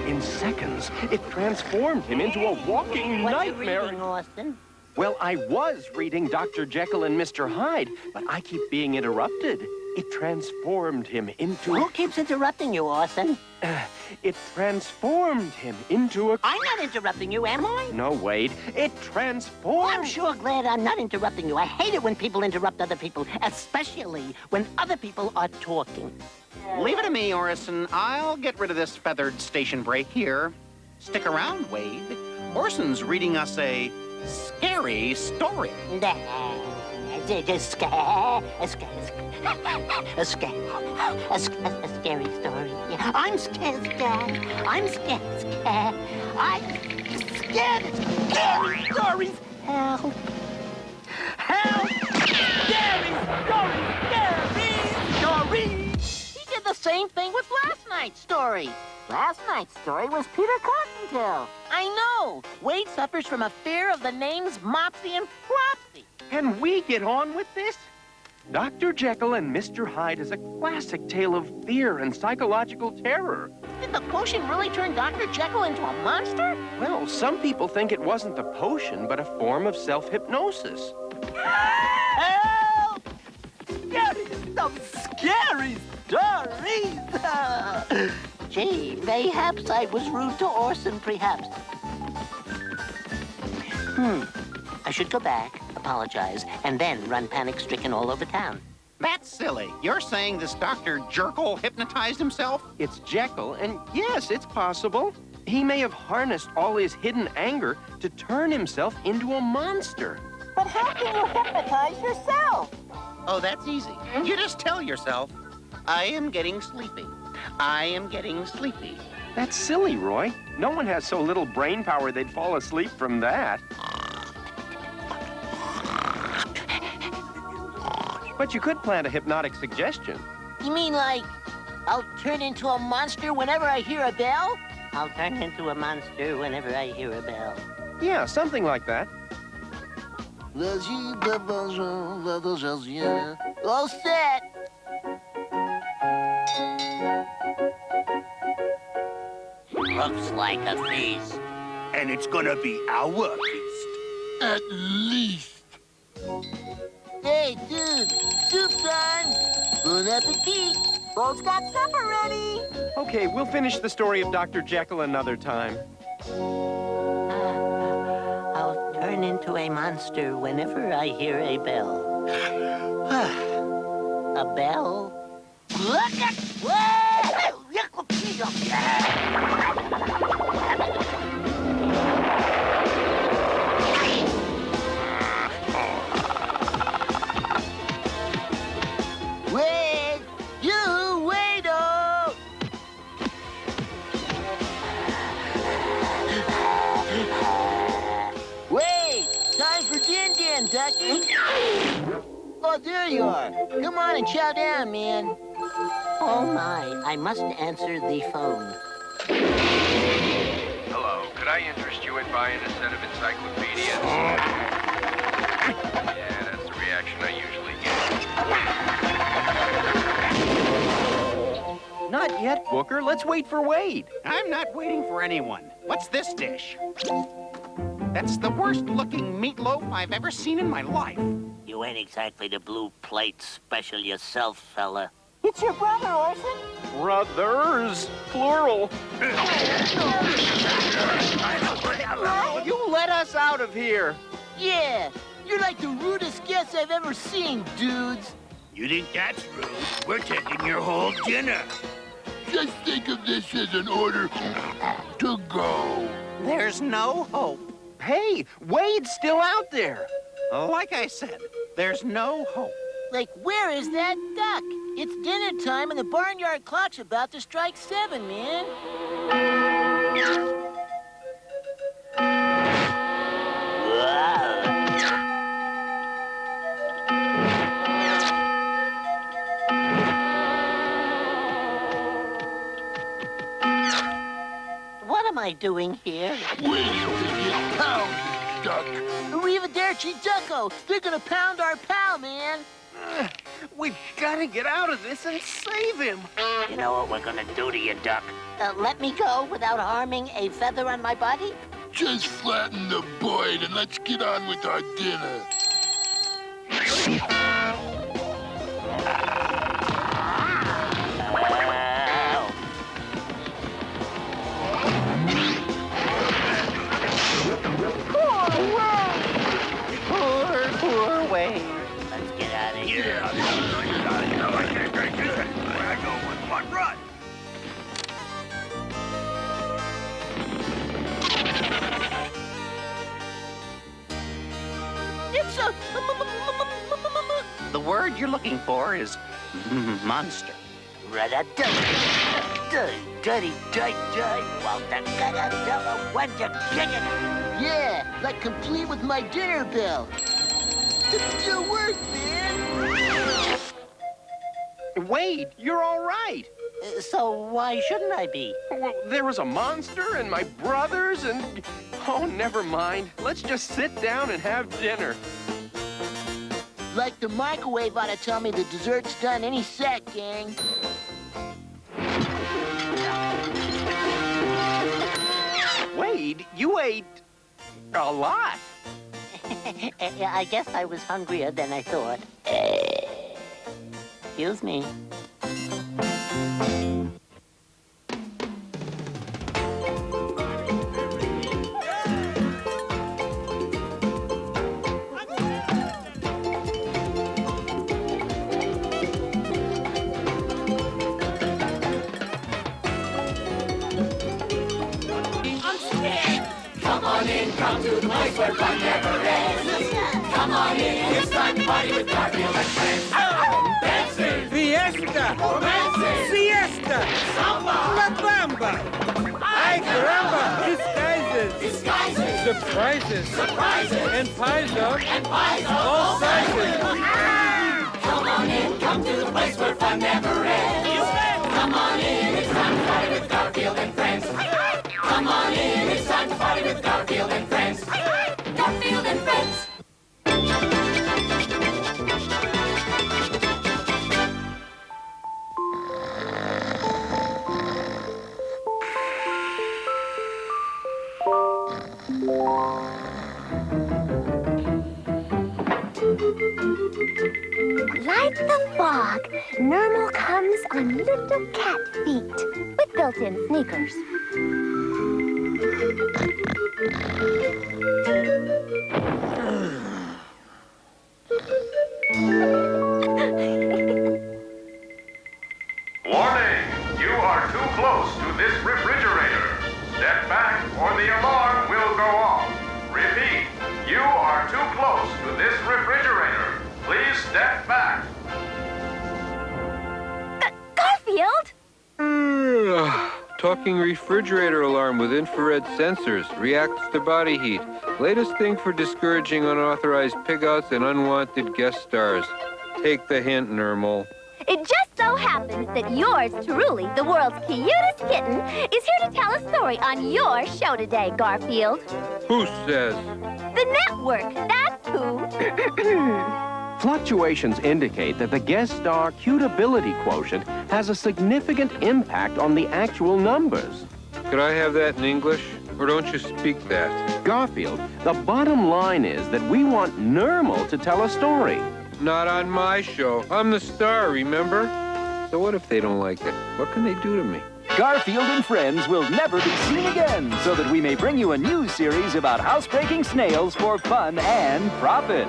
Speaker 3: In seconds, it transformed him into a walking nightmare.
Speaker 16: What are you reading, Orson?
Speaker 3: Well, I was reading Dr. Jeckyll and Mr. Hyde, but I keep being interrupted. It transformed him into...
Speaker 16: Who keeps interrupting you, Orson?
Speaker 3: It transformed him into a...
Speaker 16: I'm not interrupting you, am I?
Speaker 3: No, Wade. It transformed...
Speaker 16: I'm sure glad I'm not interrupting you. I hate it when people interrupt other people, especially when other people are talking.
Speaker 10: Leave it to me, Orson. I'll get rid of this feathered station break here. Stick around, Wade. Orson's reading us a scary story.
Speaker 16: A scary story. Yeah, I'm scared. I'm scared. I'm scared. Scary stories. Help. Help. Scary stories. He did the same thing with last night's story. Last night's story was Peter Cottontail. I know. Wade suffers from a fear of the names Mopsy and Flopsy.
Speaker 3: Can we get on with this? Dr. Jeckyll and Mr. Hyde is a classic tale of fear and psychological terror.
Speaker 16: Did the potion really turn Dr. Jeckyll into a monster?
Speaker 3: Well, some people think it wasn't the potion, but a form of self-hypnosis.
Speaker 4: Help! Some scary stories. Gee, mayhaps I was rude to Orson, perhaps. I should go back, apologize, and then run panic-stricken all over town.
Speaker 10: That's silly. You're saying this Dr. Jeckyll hypnotized himself?
Speaker 3: It's Jeckyll, and yes, it's possible. He may have harnessed all his hidden anger to turn himself into a monster.
Speaker 16: But how can you hypnotize yourself?
Speaker 10: Oh, that's easy. You just tell yourself, I am getting sleepy. I am getting sleepy.
Speaker 3: That's silly, Roy. No one has so little brain power they'd fall asleep from that. But you could plant a hypnotic suggestion.
Speaker 16: You mean like, I'll turn into a monster whenever I hear a bell?
Speaker 4: I'll turn into a monster whenever I hear a bell.
Speaker 3: Yeah, something like that.
Speaker 16: All set.
Speaker 4: Looks like a feast.
Speaker 9: And it's gonna be our feast.
Speaker 2: At least.
Speaker 16: Hey, dude, soup's on. Bon appetit. Bo's got supper ready.
Speaker 3: Okay, we'll finish the story of Dr. Jeckyll another time.
Speaker 4: I'll turn into a monster whenever I hear a bell. A bell? Look at... Wait! You wait! Oh! Wait! Time for din-din, Ducky! Oh, there you are. Come on and chow down, man. Oh, my. I must answer the phone.
Speaker 23: Hello, could I interest you in buying a set of encyclopedias? Yeah, that's the reaction I usually get.
Speaker 3: Not yet, Booker. Let's wait for Wade.
Speaker 10: I'm not waiting for anyone. What's this dish? That's the worst-looking meatloaf I've ever seen in my life.
Speaker 4: You ain't exactly the blue plate special yourself, fella.
Speaker 16: It's your brother, Orson.
Speaker 3: Brothers, plural. You let us out of here.
Speaker 16: Yeah, you're like the rudest guests I've ever seen, dudes.
Speaker 9: You think that's rude? We're taking your whole dinner.
Speaker 2: Just think of this as an order to go.
Speaker 10: There's no hope.
Speaker 3: Hey, Wade's still out there.
Speaker 10: Like I said, there's no hope.
Speaker 16: Like, where is that duck? It's dinner time and the barnyard clock's about to strike 7, man. What am I doing here?
Speaker 2: Waiting to get pounded, duck.
Speaker 16: Arrivederci, Ducko. They're gonna pound our pal, man.
Speaker 3: We've got to get out of this and save him.
Speaker 4: You know what we're gonna do to you, Duck? Let me go without harming a feather on my body?
Speaker 2: Just flatten the void and let's get on with our dinner.
Speaker 4: Poor Wade. Let's get out of here.
Speaker 9: Yeah, I can't take this. Where I go with one run.
Speaker 16: It's a...
Speaker 10: The word you're looking for is monster.
Speaker 16: Yeah, like complete with my dinner bell. It still works, man.
Speaker 3: Wade, you're all right.
Speaker 4: So why shouldn't I be?
Speaker 3: Well, there was a monster and my brothers and... Oh, never mind. Let's just sit down and have dinner.
Speaker 16: Like the microwave ought to tell me the dessert's done any sec, gang.
Speaker 3: Wade, you ate a lot.
Speaker 16: I guess I was hungrier than I thought. Excuse me.
Speaker 2: Come on in, come to the place where fun never ends. Come on in, it's time to party with Garfield and friends. Dancing,
Speaker 6: Fiesta,
Speaker 2: romancing,
Speaker 6: siesta,
Speaker 2: samba,
Speaker 6: la bamba, ay caramba, disguises, surprises, and pies of all sizes.
Speaker 2: Come on in, come to the place where fun never ends. Come on in, it's time to party with Garfield and friends. Come on in, it's time to party with Garfield and friends. Garfield and friends.
Speaker 18: Like the fog, Nermal comes on little cat feet with built-in sneakers.
Speaker 21: Warning! You are too close to this refrigerator. Step back or the alarm will go off. Repeat, you are too close to this refrigerator. Please step back.
Speaker 18: Garfield?
Speaker 1: Talking refrigerator alarm with infrared sensors. Reacts to body heat. Latest thing for discouraging unauthorized pigouts and unwanted guest stars. Take the hint, Nermal.
Speaker 18: It just so happens that yours truly, the world's cutest kitten, is here to tell a story on your show today, Garfield.
Speaker 1: Who says?
Speaker 18: The network, that's who.
Speaker 3: Fluctuations indicate that the guest star cutability quotient has a significant impact on the actual numbers.
Speaker 1: Could I have that in English? Or don't you speak that?
Speaker 3: Garfield, the bottom line is that we want Nermal to tell a story.
Speaker 1: Not on my show. I'm the star, remember? So what if they don't like it? What can they do to me?
Speaker 8: Garfield and Friends will never be seen again, so that we may bring you a new series about housebreaking snails for fun and profit.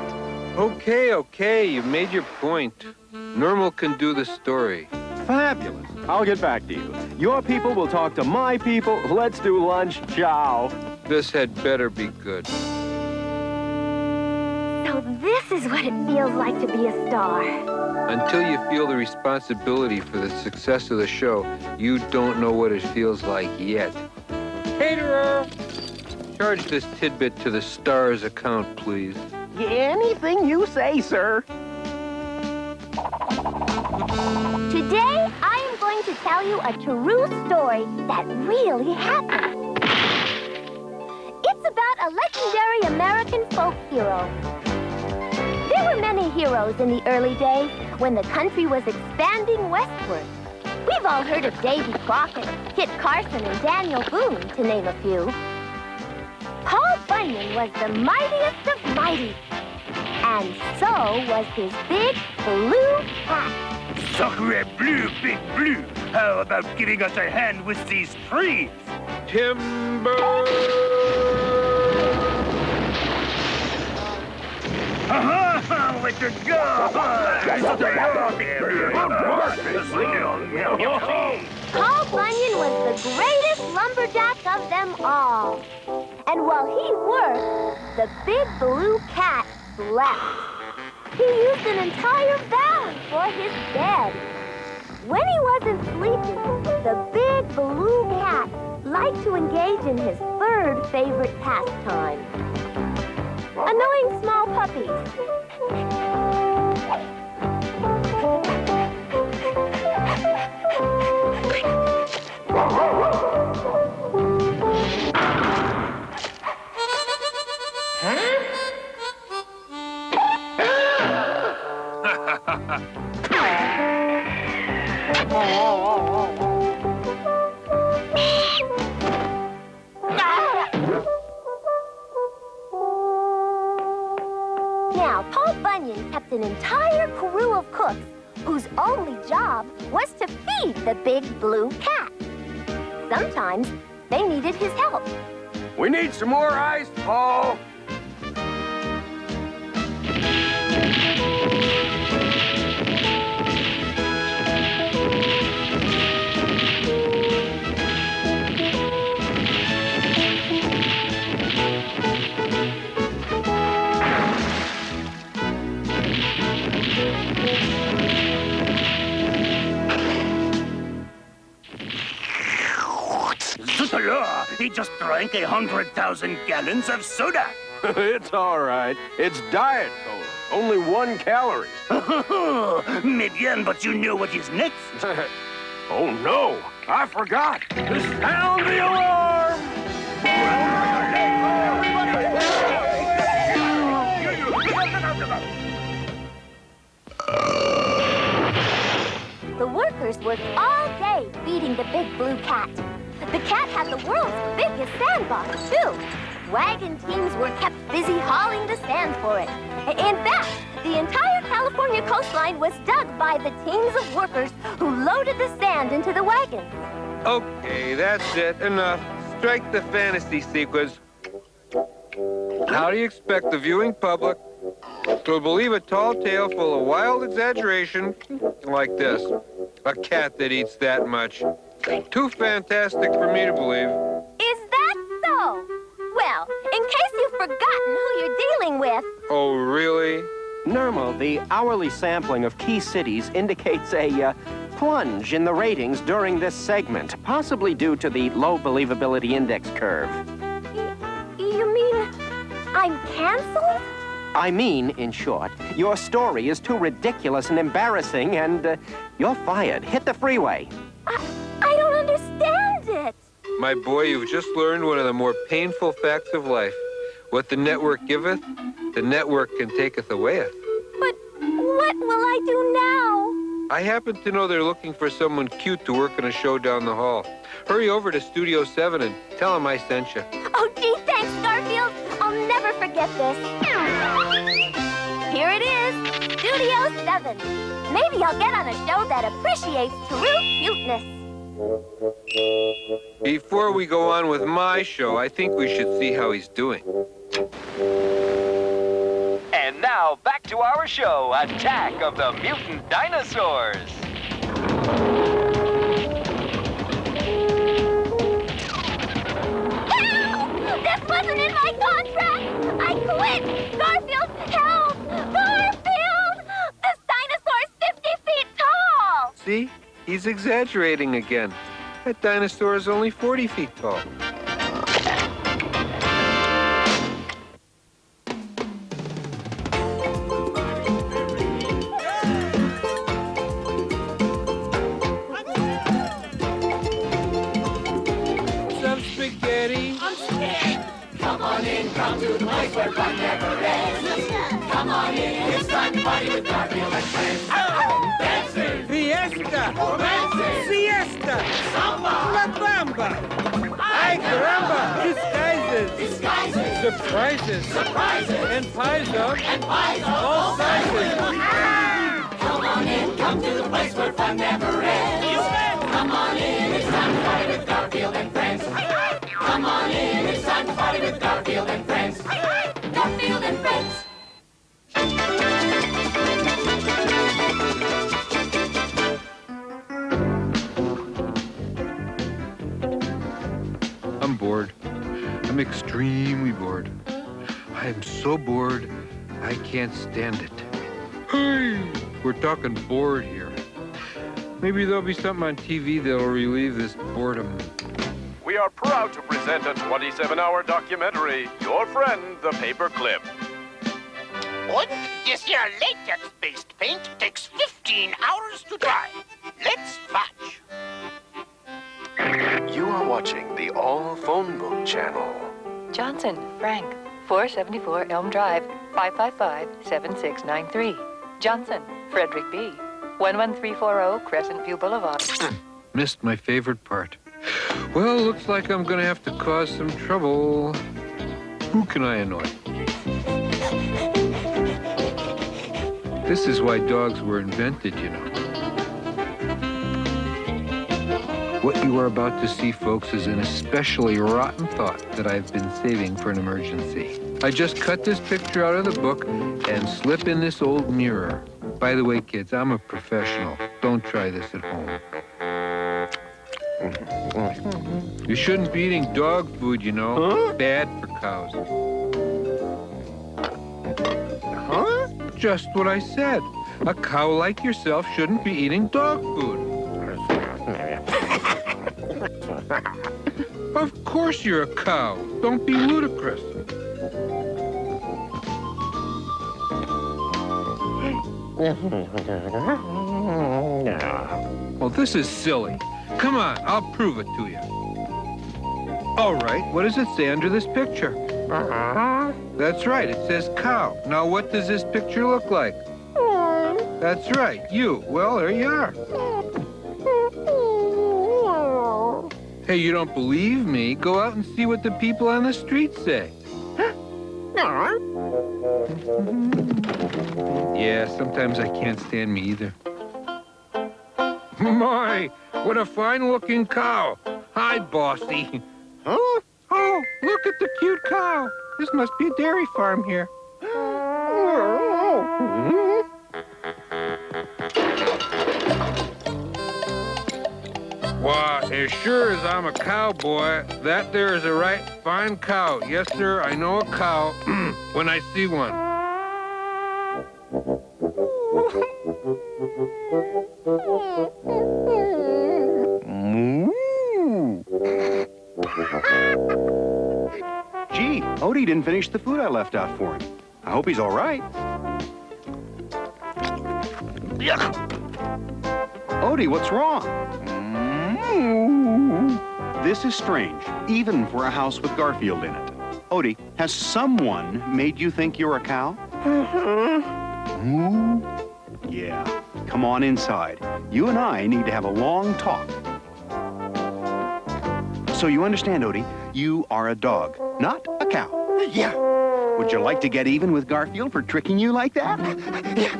Speaker 1: Okay, you've made your point. Nermal can do the story.
Speaker 3: Fabulous. I'll get back to you. Your people will talk to my people. Let's do lunch. Ciao.
Speaker 1: This had better be good.
Speaker 18: So this is what it feels like to be a star.
Speaker 1: Until you feel the responsibility for the success of the show, you don't know what it feels like yet.
Speaker 6: Caterer!
Speaker 1: Charge this tidbit to the star's account, please.
Speaker 4: Anything you say, sir.
Speaker 18: Today, I am going to tell you a true story that really happened. It's about a legendary American folk hero. There were many heroes in the early days when the country was expanding westward. We've all heard of Davy Crockett, Kit Carson, and Daniel Boone, to name a few. Paul Bunyan was the mightiest of mighty. And so was his big blue hat.
Speaker 9: Sacre bleu, big blue. How about giving us a hand with these trees?
Speaker 1: Timber!
Speaker 9: Ha-ha! Let her go!
Speaker 18: Paul Bunyan was the greatest lumberjack of them all. And while he worked, the big blue cat slept. He used an entire valley for his bed. When he wasn't sleeping, the big blue cat liked to engage in his third favorite pastime. Annoying small puppies. Paul Bunyan kept an entire crew of cooks whose only job was to feed the big blue cat. Sometimes they needed his help.
Speaker 12: We need some more ice, Paul.
Speaker 9: He just drank 100,000 gallons of soda.
Speaker 12: It's all right. It's diet cola. Only 1 calorie.
Speaker 9: Midian, but you know what is next.
Speaker 12: Oh, no. I forgot. Sound the alarm!
Speaker 18: The workers worked all day feeding the big blue cat. The cat had the world's biggest sandbox, too. Wagon teams were kept busy hauling the sand for it. In fact, the entire California coastline was dug by the teams of workers who loaded the sand into the wagons.
Speaker 1: Okay, that's it. Enough. Strike the fantasy sequence. How do you expect the viewing public to believe a tall tale full of wild exaggeration like this? A cat that eats that much. Too fantastic for me to believe.
Speaker 18: Is that so? Well, in case you've forgotten who you're dealing with.
Speaker 1: Oh, really?
Speaker 3: Normal, the hourly sampling of key cities indicates a plunge in the ratings during this segment, possibly due to the low believability index curve.
Speaker 18: You mean I'm canceled?
Speaker 3: I mean, in short, your story is too ridiculous and embarrassing, and you're fired. Hit the freeway.
Speaker 18: I don't understand it.
Speaker 1: My boy, you've just learned one of the more painful facts of life. What the network giveth, the network can taketh awayeth.
Speaker 18: But what will I do now?
Speaker 1: I happen to know they're looking for someone cute to work in a show down the hall. Hurry over to Studio 7 and tell them I sent you.
Speaker 18: Oh, gee, thanks, Garfield. I'll never forget this. Here it is, Studio 7. Maybe I'll get on a show that appreciates true cuteness.
Speaker 1: Before we go on with my show, I think we should see how he's doing.
Speaker 8: And now, back to our show, Attack of the Mutant Dinosaurs.
Speaker 18: Help! This wasn't in my contract! I quit! Garfield, help! Garfield! This dinosaur's 50 feet tall!
Speaker 1: See? He's exaggerating again. That dinosaur is only 40 feet tall.
Speaker 6: Some spaghetti.
Speaker 2: I'm scared. Come on in, come to the place where fun never ends. Come on in, it's time to party with Garfield and friends. Dancing,
Speaker 6: Fiesta.
Speaker 2: romancing,
Speaker 6: Siesta.
Speaker 2: samba,
Speaker 6: La Bamba. Ay, caramba. Disguises. Surprises. And pies of all sizes.
Speaker 2: Come on in, come to the place where fun never ends. Come on in, it's time to party with Garfield and friends. Come on in, it's time to party with Garfield and friends. Garfield and friends.
Speaker 1: I'm bored. I'm extremely bored. I am so bored, I can't stand it. Hey, we're talking bored here. Maybe there'll be something on TV that'll relieve this boredom.
Speaker 7: We are proud to present a 27-hour documentary, Your Friend, the Paperclip.
Speaker 10: And this here latex-based paint takes 15 hours to dry. Let's watch.
Speaker 22: You are watching the All Phone Book channel.
Speaker 20: Johnson, Frank, 474 Elm Drive, 555-7693. Johnson, Frederick B., 11340 Crescent View Boulevard.
Speaker 1: Missed my favorite part. Well, looks like I'm gonna have to cause some trouble. Who can I annoy? This is why dogs were invented, you know. What you are about to see, folks, is an especially rotten thought that I've been saving for an emergency. I just cut this picture out of the book and slip in this old mirror. By the way, kids, I'm a professional. Don't try this at home. You shouldn't be eating dog food, you know.
Speaker 12: Huh?
Speaker 1: Bad for cows.
Speaker 12: Huh?
Speaker 1: Just what I said. A cow like yourself shouldn't be eating dog food. Of course you're a cow. Don't be ludicrous. Well, this is silly. Come on, I'll prove it to you. All right, what does it say under this picture? That's right, it says cow. Now, what does this picture look like? That's right, you. Well, there you are. Hey, you don't believe me? Go out and see what the people on the street say. Yeah, sometimes I can't stand me either. My, what a fine-looking cow. Hi, bossy.
Speaker 12: Huh?
Speaker 1: Oh, look at the cute cow. This must be a dairy farm here. Why, as sure as I'm a cowboy, that there is a right fine cow. Yes, sir, I know a cow when I see one.
Speaker 3: Gee, Odie didn't finish the food I left out for him. I hope he's all right. Odie, what's wrong? This is strange, even for a house with Garfield in it. Odie, has someone made you think you're a cow? Yeah, come on inside. You and I need to have a long talk. So you understand, Odie, you are a dog, not a cow. Yeah. Would you like to get even with Garfield for tricking you like that? Yeah.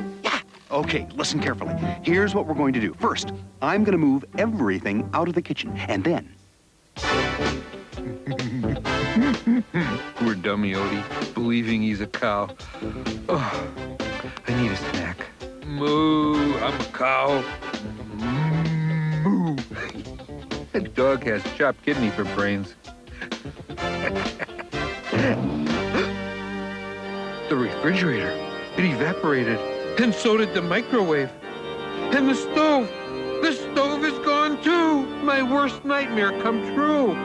Speaker 3: Okay, listen carefully. Here's what we're going to do. First, I'm going to move everything out of the kitchen, and then...
Speaker 1: Poor dummy Odie, believing he's a cow. Oh, I need a snack. Moo, I'm a cow. Moo. That dog has chopped kidney for brains. The refrigerator, it evaporated. And so did the microwave. And the stove. The stove is gone too. My worst nightmare come true.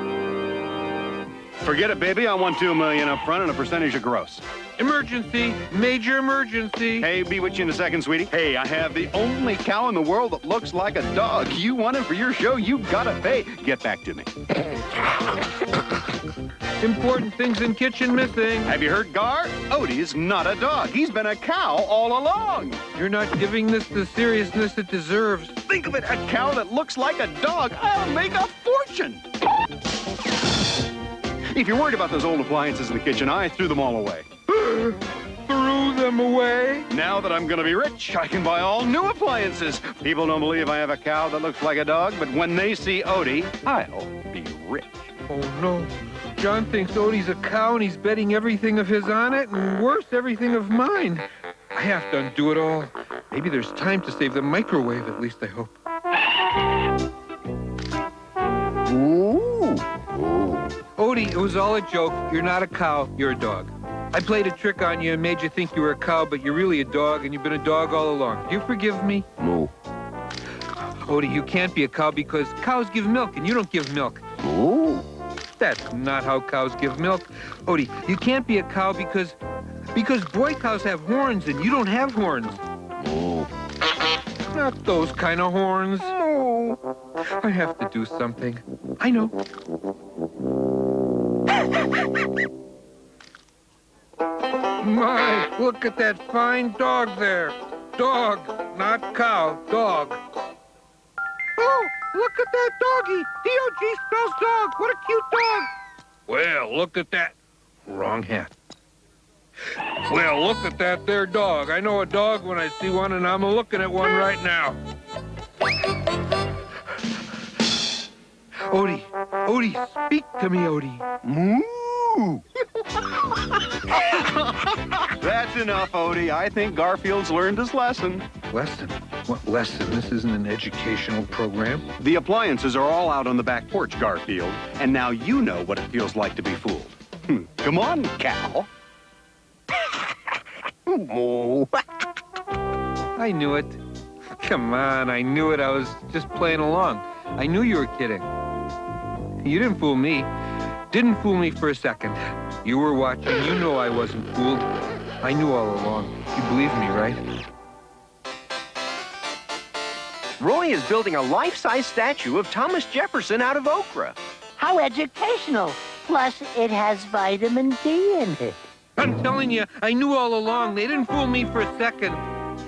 Speaker 3: Forget it, baby. I want $2 million up front and a percentage of gross.
Speaker 1: Emergency. Major emergency.
Speaker 3: Hey, be with you in a second, sweetie. Hey, I have the only cow in the world that looks like a dog. You want it for your show, you gotta pay. Get back to me.
Speaker 1: Important things in kitchen missing.
Speaker 3: Have you heard Gar? Odie's not a dog. He's been a cow all along.
Speaker 1: You're not giving this the seriousness it deserves.
Speaker 3: Think of it, a cow that looks like a dog. I'll make a fortune. If you're worried about those old appliances in the kitchen, I threw them all away.
Speaker 1: Threw them away?
Speaker 3: Now that I'm gonna be rich, I can buy all new appliances. People don't believe I have a cow that looks like a dog, but when they see Odie, I'll be rich.
Speaker 1: Oh, no. John thinks Odie's a cow and he's betting everything of his on it, and worse, everything of mine. I have to undo it all. Maybe there's time to save the microwave, at least I hope.
Speaker 3: Ooh.
Speaker 1: Odie, it was all a joke. You're not a cow, you're a dog. I played a trick on you and made you think you were a cow, but you're really a dog, and you've been a dog all along. Do you forgive me?
Speaker 12: No.
Speaker 1: Odie, you can't be a cow because cows give milk, and you don't give milk.
Speaker 12: Oh.
Speaker 1: That's not how cows give milk. Odie, you can't be a cow because boy cows have horns and you don't have horns.
Speaker 12: No.
Speaker 1: Not those kind of horns. No. I have to do something. I know. My, look at that fine dog there. Dog, not cow, dog. Oh, look at that doggy. D-O-G spells dog. What a cute dog. Well, look at that. Wrong hat. Well, look at that there dog. I know a dog when I see one, and I'm looking at one right now. Odie, speak to me, Odie.
Speaker 3: Moo! That's enough, Odie. I think Garfield's learned his lesson.
Speaker 1: Lesson? What lesson? This isn't an educational program.
Speaker 3: The appliances are all out on the back porch, Garfield, and now you know what it feels like to be fooled. Come on, Cal.
Speaker 1: I knew it. Come on, I knew it. I was just playing along. I knew you were kidding. You didn't fool me. Didn't fool me for a second. You were watching. You know I wasn't fooled. I knew all along. You believe me, right?
Speaker 14: Roy is building a life-size statue of Thomas Jefferson out of okra.
Speaker 4: How educational. Plus, it has vitamin D in it.
Speaker 1: I'm telling you, I knew all along. They didn't fool me for a second.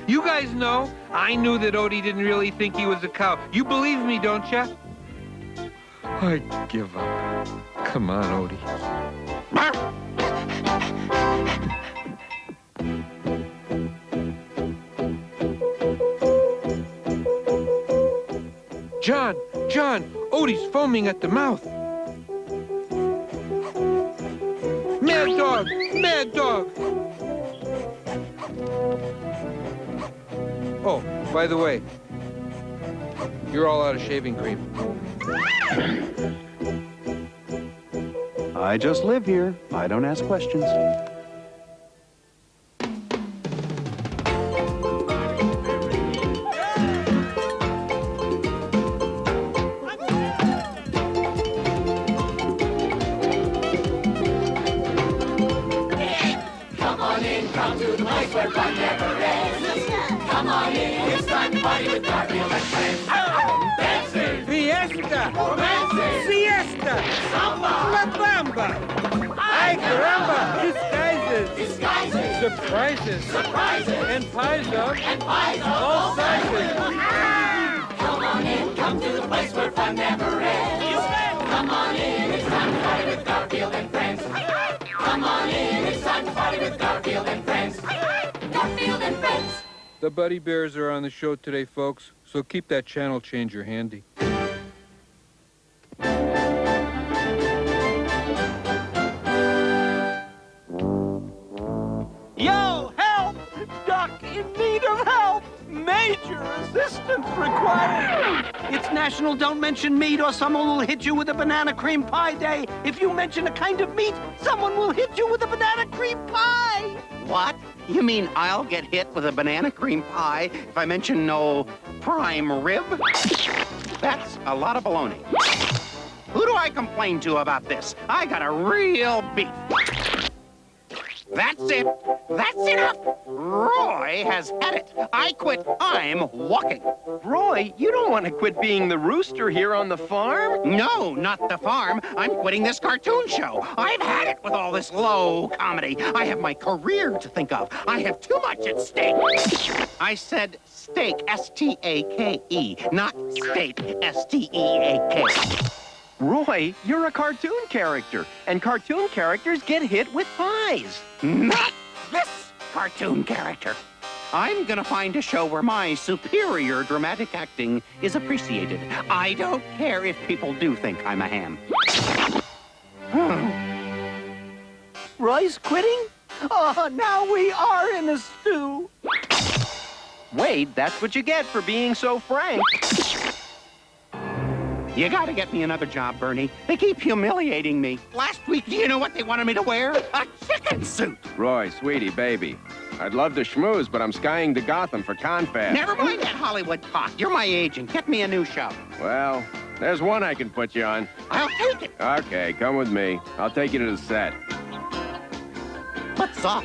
Speaker 1: You guys know. I knew that Odie didn't really think he was a cow. You believe me, don't you? I give up. Come on, Odie. John, Odie's foaming at the mouth. Mad dog. Oh, by the way, you're all out of shaving cream.
Speaker 3: I just live here. I don't ask questions.
Speaker 2: Come to the place where fun never ends. Come on in, it's time to party with Garfield and friends. Dancing,
Speaker 6: Fiesta,
Speaker 2: romancing,
Speaker 6: siesta,
Speaker 2: samba,
Speaker 6: la bamba. Ay, caramba, disguises, surprises, and pies of all sizes.
Speaker 2: Come on in, come to the place where fun never ends. Come on in, it's time to party with Garfield and friends. Come on in, it's time to party with Garfield and friends. Garfield and friends.
Speaker 1: The Buddy Bears are on the show today, folks, so keep that channel changer handy.
Speaker 8: Yo, help! Duck in need of help! Major assistance required! It's National Don't Mention Meat or someone will hit you with a banana cream pie day. If you mention a kind of meat, someone will hit you with a banana cream pie!
Speaker 10: What? You mean I'll get hit with a banana cream pie if I mention no prime rib? That's a lot of baloney. Who do I complain to about this? I got a real beef. That's it. That's enough. Roy has had it. I quit. I'm walking.
Speaker 14: Roy, you don't want to quit being the rooster here on the farm?
Speaker 10: No, not the farm. I'm quitting this cartoon show. I've had it with all this low comedy. I have my career to think of. I have too much at stake. I said steak, S-T-A-K-E, not state, S-T-E-A-K.
Speaker 14: Roy, you're a cartoon character, and cartoon characters get hit with pies.
Speaker 10: Not this cartoon character. I'm gonna find a show where my superior dramatic acting is appreciated. I don't care if people do think I'm a ham.
Speaker 8: Roy's quitting? Oh, now we are in a stew.
Speaker 14: Wade, that's what you get for being so frank.
Speaker 10: You gotta get me another job, Bernie. They keep humiliating me. Last week, do you know what they wanted me to wear? A chicken suit.
Speaker 15: Roy, sweetie, baby. I'd love to schmooze, but I'm skying to Gotham for Confab.
Speaker 10: Never mind that Hollywood talk. You're my agent. Get me a new show.
Speaker 15: Well, there's one I can put you on.
Speaker 10: I'll take it.
Speaker 15: Okay, come with me. I'll take you to the set.
Speaker 10: What's up?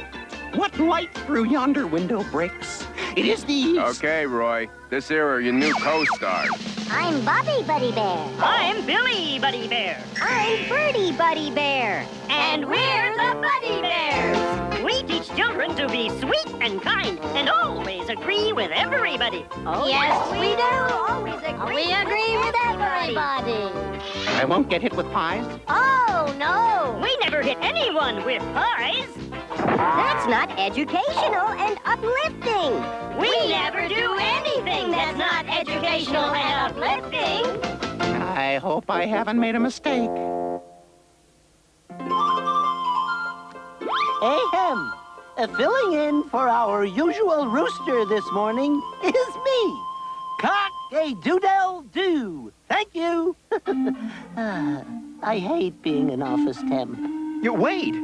Speaker 10: What light through yonder window breaks? It is these.
Speaker 15: Okay, Roy. This here are your new co-stars.
Speaker 18: I'm Bobby Buddy Bear.
Speaker 5: I'm Billy Buddy Bear.
Speaker 18: I'm Birdie Buddy Bear.
Speaker 5: And we're the Buddy Bears. We teach children to be sweet and kind and always agree with everybody.
Speaker 18: Oh, yes, we do. Always agree. We agree with everybody.
Speaker 10: I won't get hit with pies?
Speaker 18: Oh, no.
Speaker 5: We never hit anyone with pies. That's not educational and uplifting. We never do anything that's not educational and uplifting.
Speaker 10: I hope I haven't made a mistake.
Speaker 4: Ahem. Filling in for our usual rooster this morning is me. Cock-a-doodle-doo. Thank you. I hate being an office temp.
Speaker 14: Wade,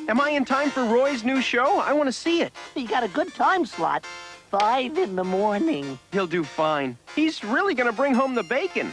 Speaker 14: am I in time for Roy's new show? I want to see it.
Speaker 4: You got a good time slot. 5 in the morning.
Speaker 14: He'll do fine. He's really going to bring home the bacon.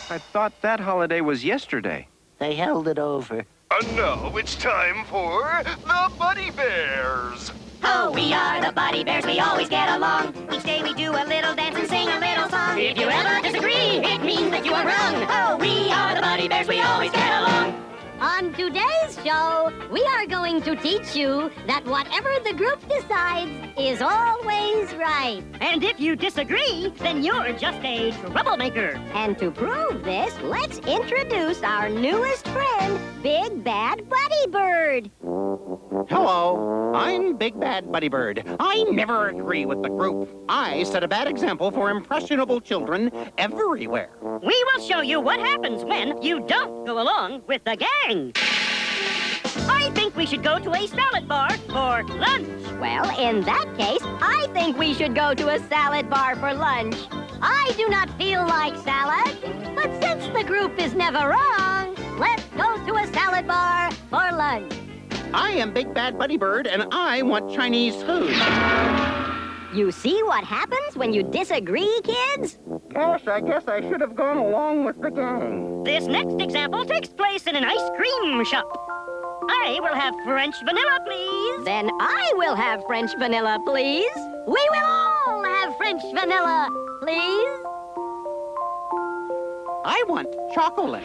Speaker 14: I thought that holiday was yesterday.
Speaker 4: They held it over.
Speaker 13: And now it's time for the Buddy Bears.
Speaker 5: Oh, we are the Buddy Bears, we always get along. Each day we do a little dance and sing a little song. If you ever disagree, it means that you are wrong. Oh, we are the Buddy Bears, we always get along.
Speaker 18: On today's show, we are going to teach you that whatever the group decides is always right.
Speaker 5: And if you disagree, then you're just a troublemaker.
Speaker 18: And to prove this, let's introduce our newest friend, Big Bad Buddy Bird.
Speaker 10: Hello, I'm Big Bad Buddy Bird. I never agree with the group. I set a bad example for impressionable children everywhere.
Speaker 5: We will show you what happens when you don't go along with the gang. I think we should go to a salad bar for lunch.
Speaker 18: Well, in that case, I think we should go to a salad bar for lunch. I do not feel like salad, but since the group is never wrong, let's go to a salad bar for lunch.
Speaker 10: I am Big Bad Buddy Bird, and I want Chinese food.
Speaker 18: You see what happens when you disagree, kids?
Speaker 10: Gosh, I guess I should have gone along with the gang.
Speaker 5: This next example takes place in an ice cream shop. I will have French vanilla, please.
Speaker 18: Then I will have French vanilla, please. We will all have French vanilla, please.
Speaker 10: I want chocolate.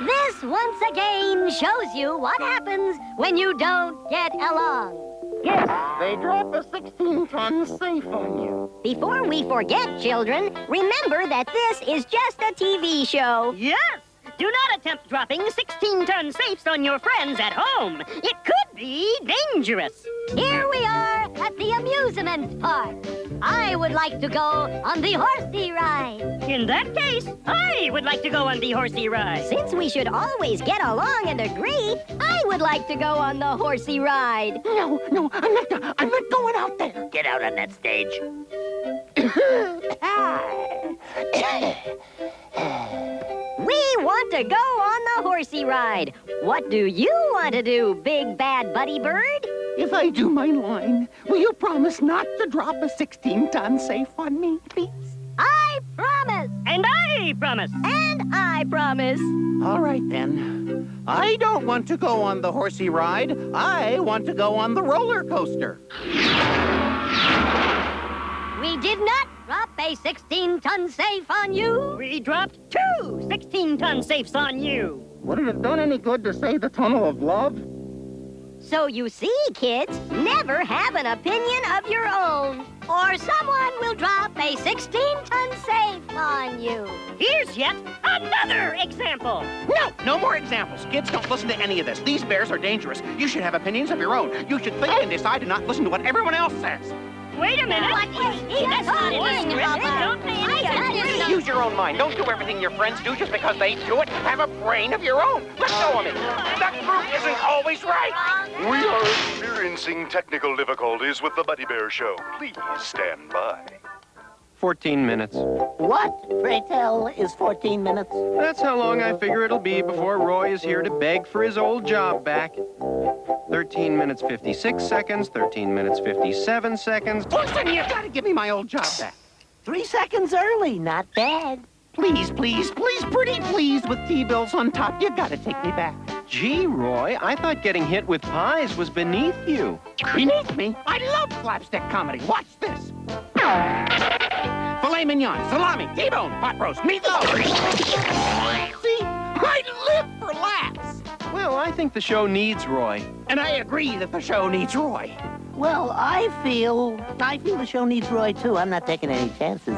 Speaker 18: This once again shows you what happens when you don't get along.
Speaker 10: Yes, they drop a 16-ton safe on you.
Speaker 18: Before we forget, children, remember that this is just a TV show.
Speaker 5: Yes! Do not attempt dropping 16-ton safes on your friends at home. It could be dangerous.
Speaker 18: Here we are at the amusement park. I would like to go on the horsey ride.
Speaker 5: In that case, I would like to go on the horsey ride.
Speaker 18: Since we should always get along and agree, I would like to go on the horsey ride.
Speaker 10: No, I'm not going out there.
Speaker 4: Get out on that stage.
Speaker 18: We want to go on the horsey ride. What do you want to do, Big Bad Buddy Bird?
Speaker 10: If I do my line, will you promise not to drop a 16-ton safe on me, please?
Speaker 18: I promise.
Speaker 5: And I promise.
Speaker 18: And I promise.
Speaker 10: All right, then. I don't want to go on the horsey ride. I want to go on the roller coaster.
Speaker 18: We did not drop a 16-ton safe on you.
Speaker 5: We dropped 2 16-ton safes on you.
Speaker 10: Would it have done any good to say the tunnel of love?
Speaker 18: So you see, kids, never have an opinion of your own, or someone will drop a 16-ton safe on you.
Speaker 5: Here's yet another example.
Speaker 10: No more examples. Kids, don't listen to any of this. These bears are dangerous. You should have opinions of your own. You should think and decide to not listen to what everyone else says.
Speaker 5: Wait a minute.
Speaker 18: What is he
Speaker 5: That's not in the script. Don't pay any attention.
Speaker 21: Use your own mind. Don't do everything your friends do just because they do it. Have a brain of your own. Let go of it. That group isn't always right.
Speaker 13: We are experiencing technical difficulties with the Buddy Bear Show. Please stand by.
Speaker 14: 14 minutes.
Speaker 4: What, pray tell, is 14 minutes?
Speaker 14: That's how long I figure it'll be before Roy is here to beg for his old job back. 13 minutes, 56 seconds, 13 minutes, 57 seconds.
Speaker 10: Orson, you've got to give me my old job back.
Speaker 4: 3 seconds early, not bad.
Speaker 10: Please, pretty please, with T-bills on top. You've got to take me back.
Speaker 14: Gee, Roy, I thought getting hit with pies was beneath you.
Speaker 10: Beneath me? I love slapstick comedy. Watch this. Filet mignon, salami, T-bone, pot roast, meatloaf. See, I live for laughs.
Speaker 14: Well, I think the show needs Roy.
Speaker 10: And I agree that the show needs Roy.
Speaker 4: Well, I feel the show needs Roy, too. I'm not taking any chances.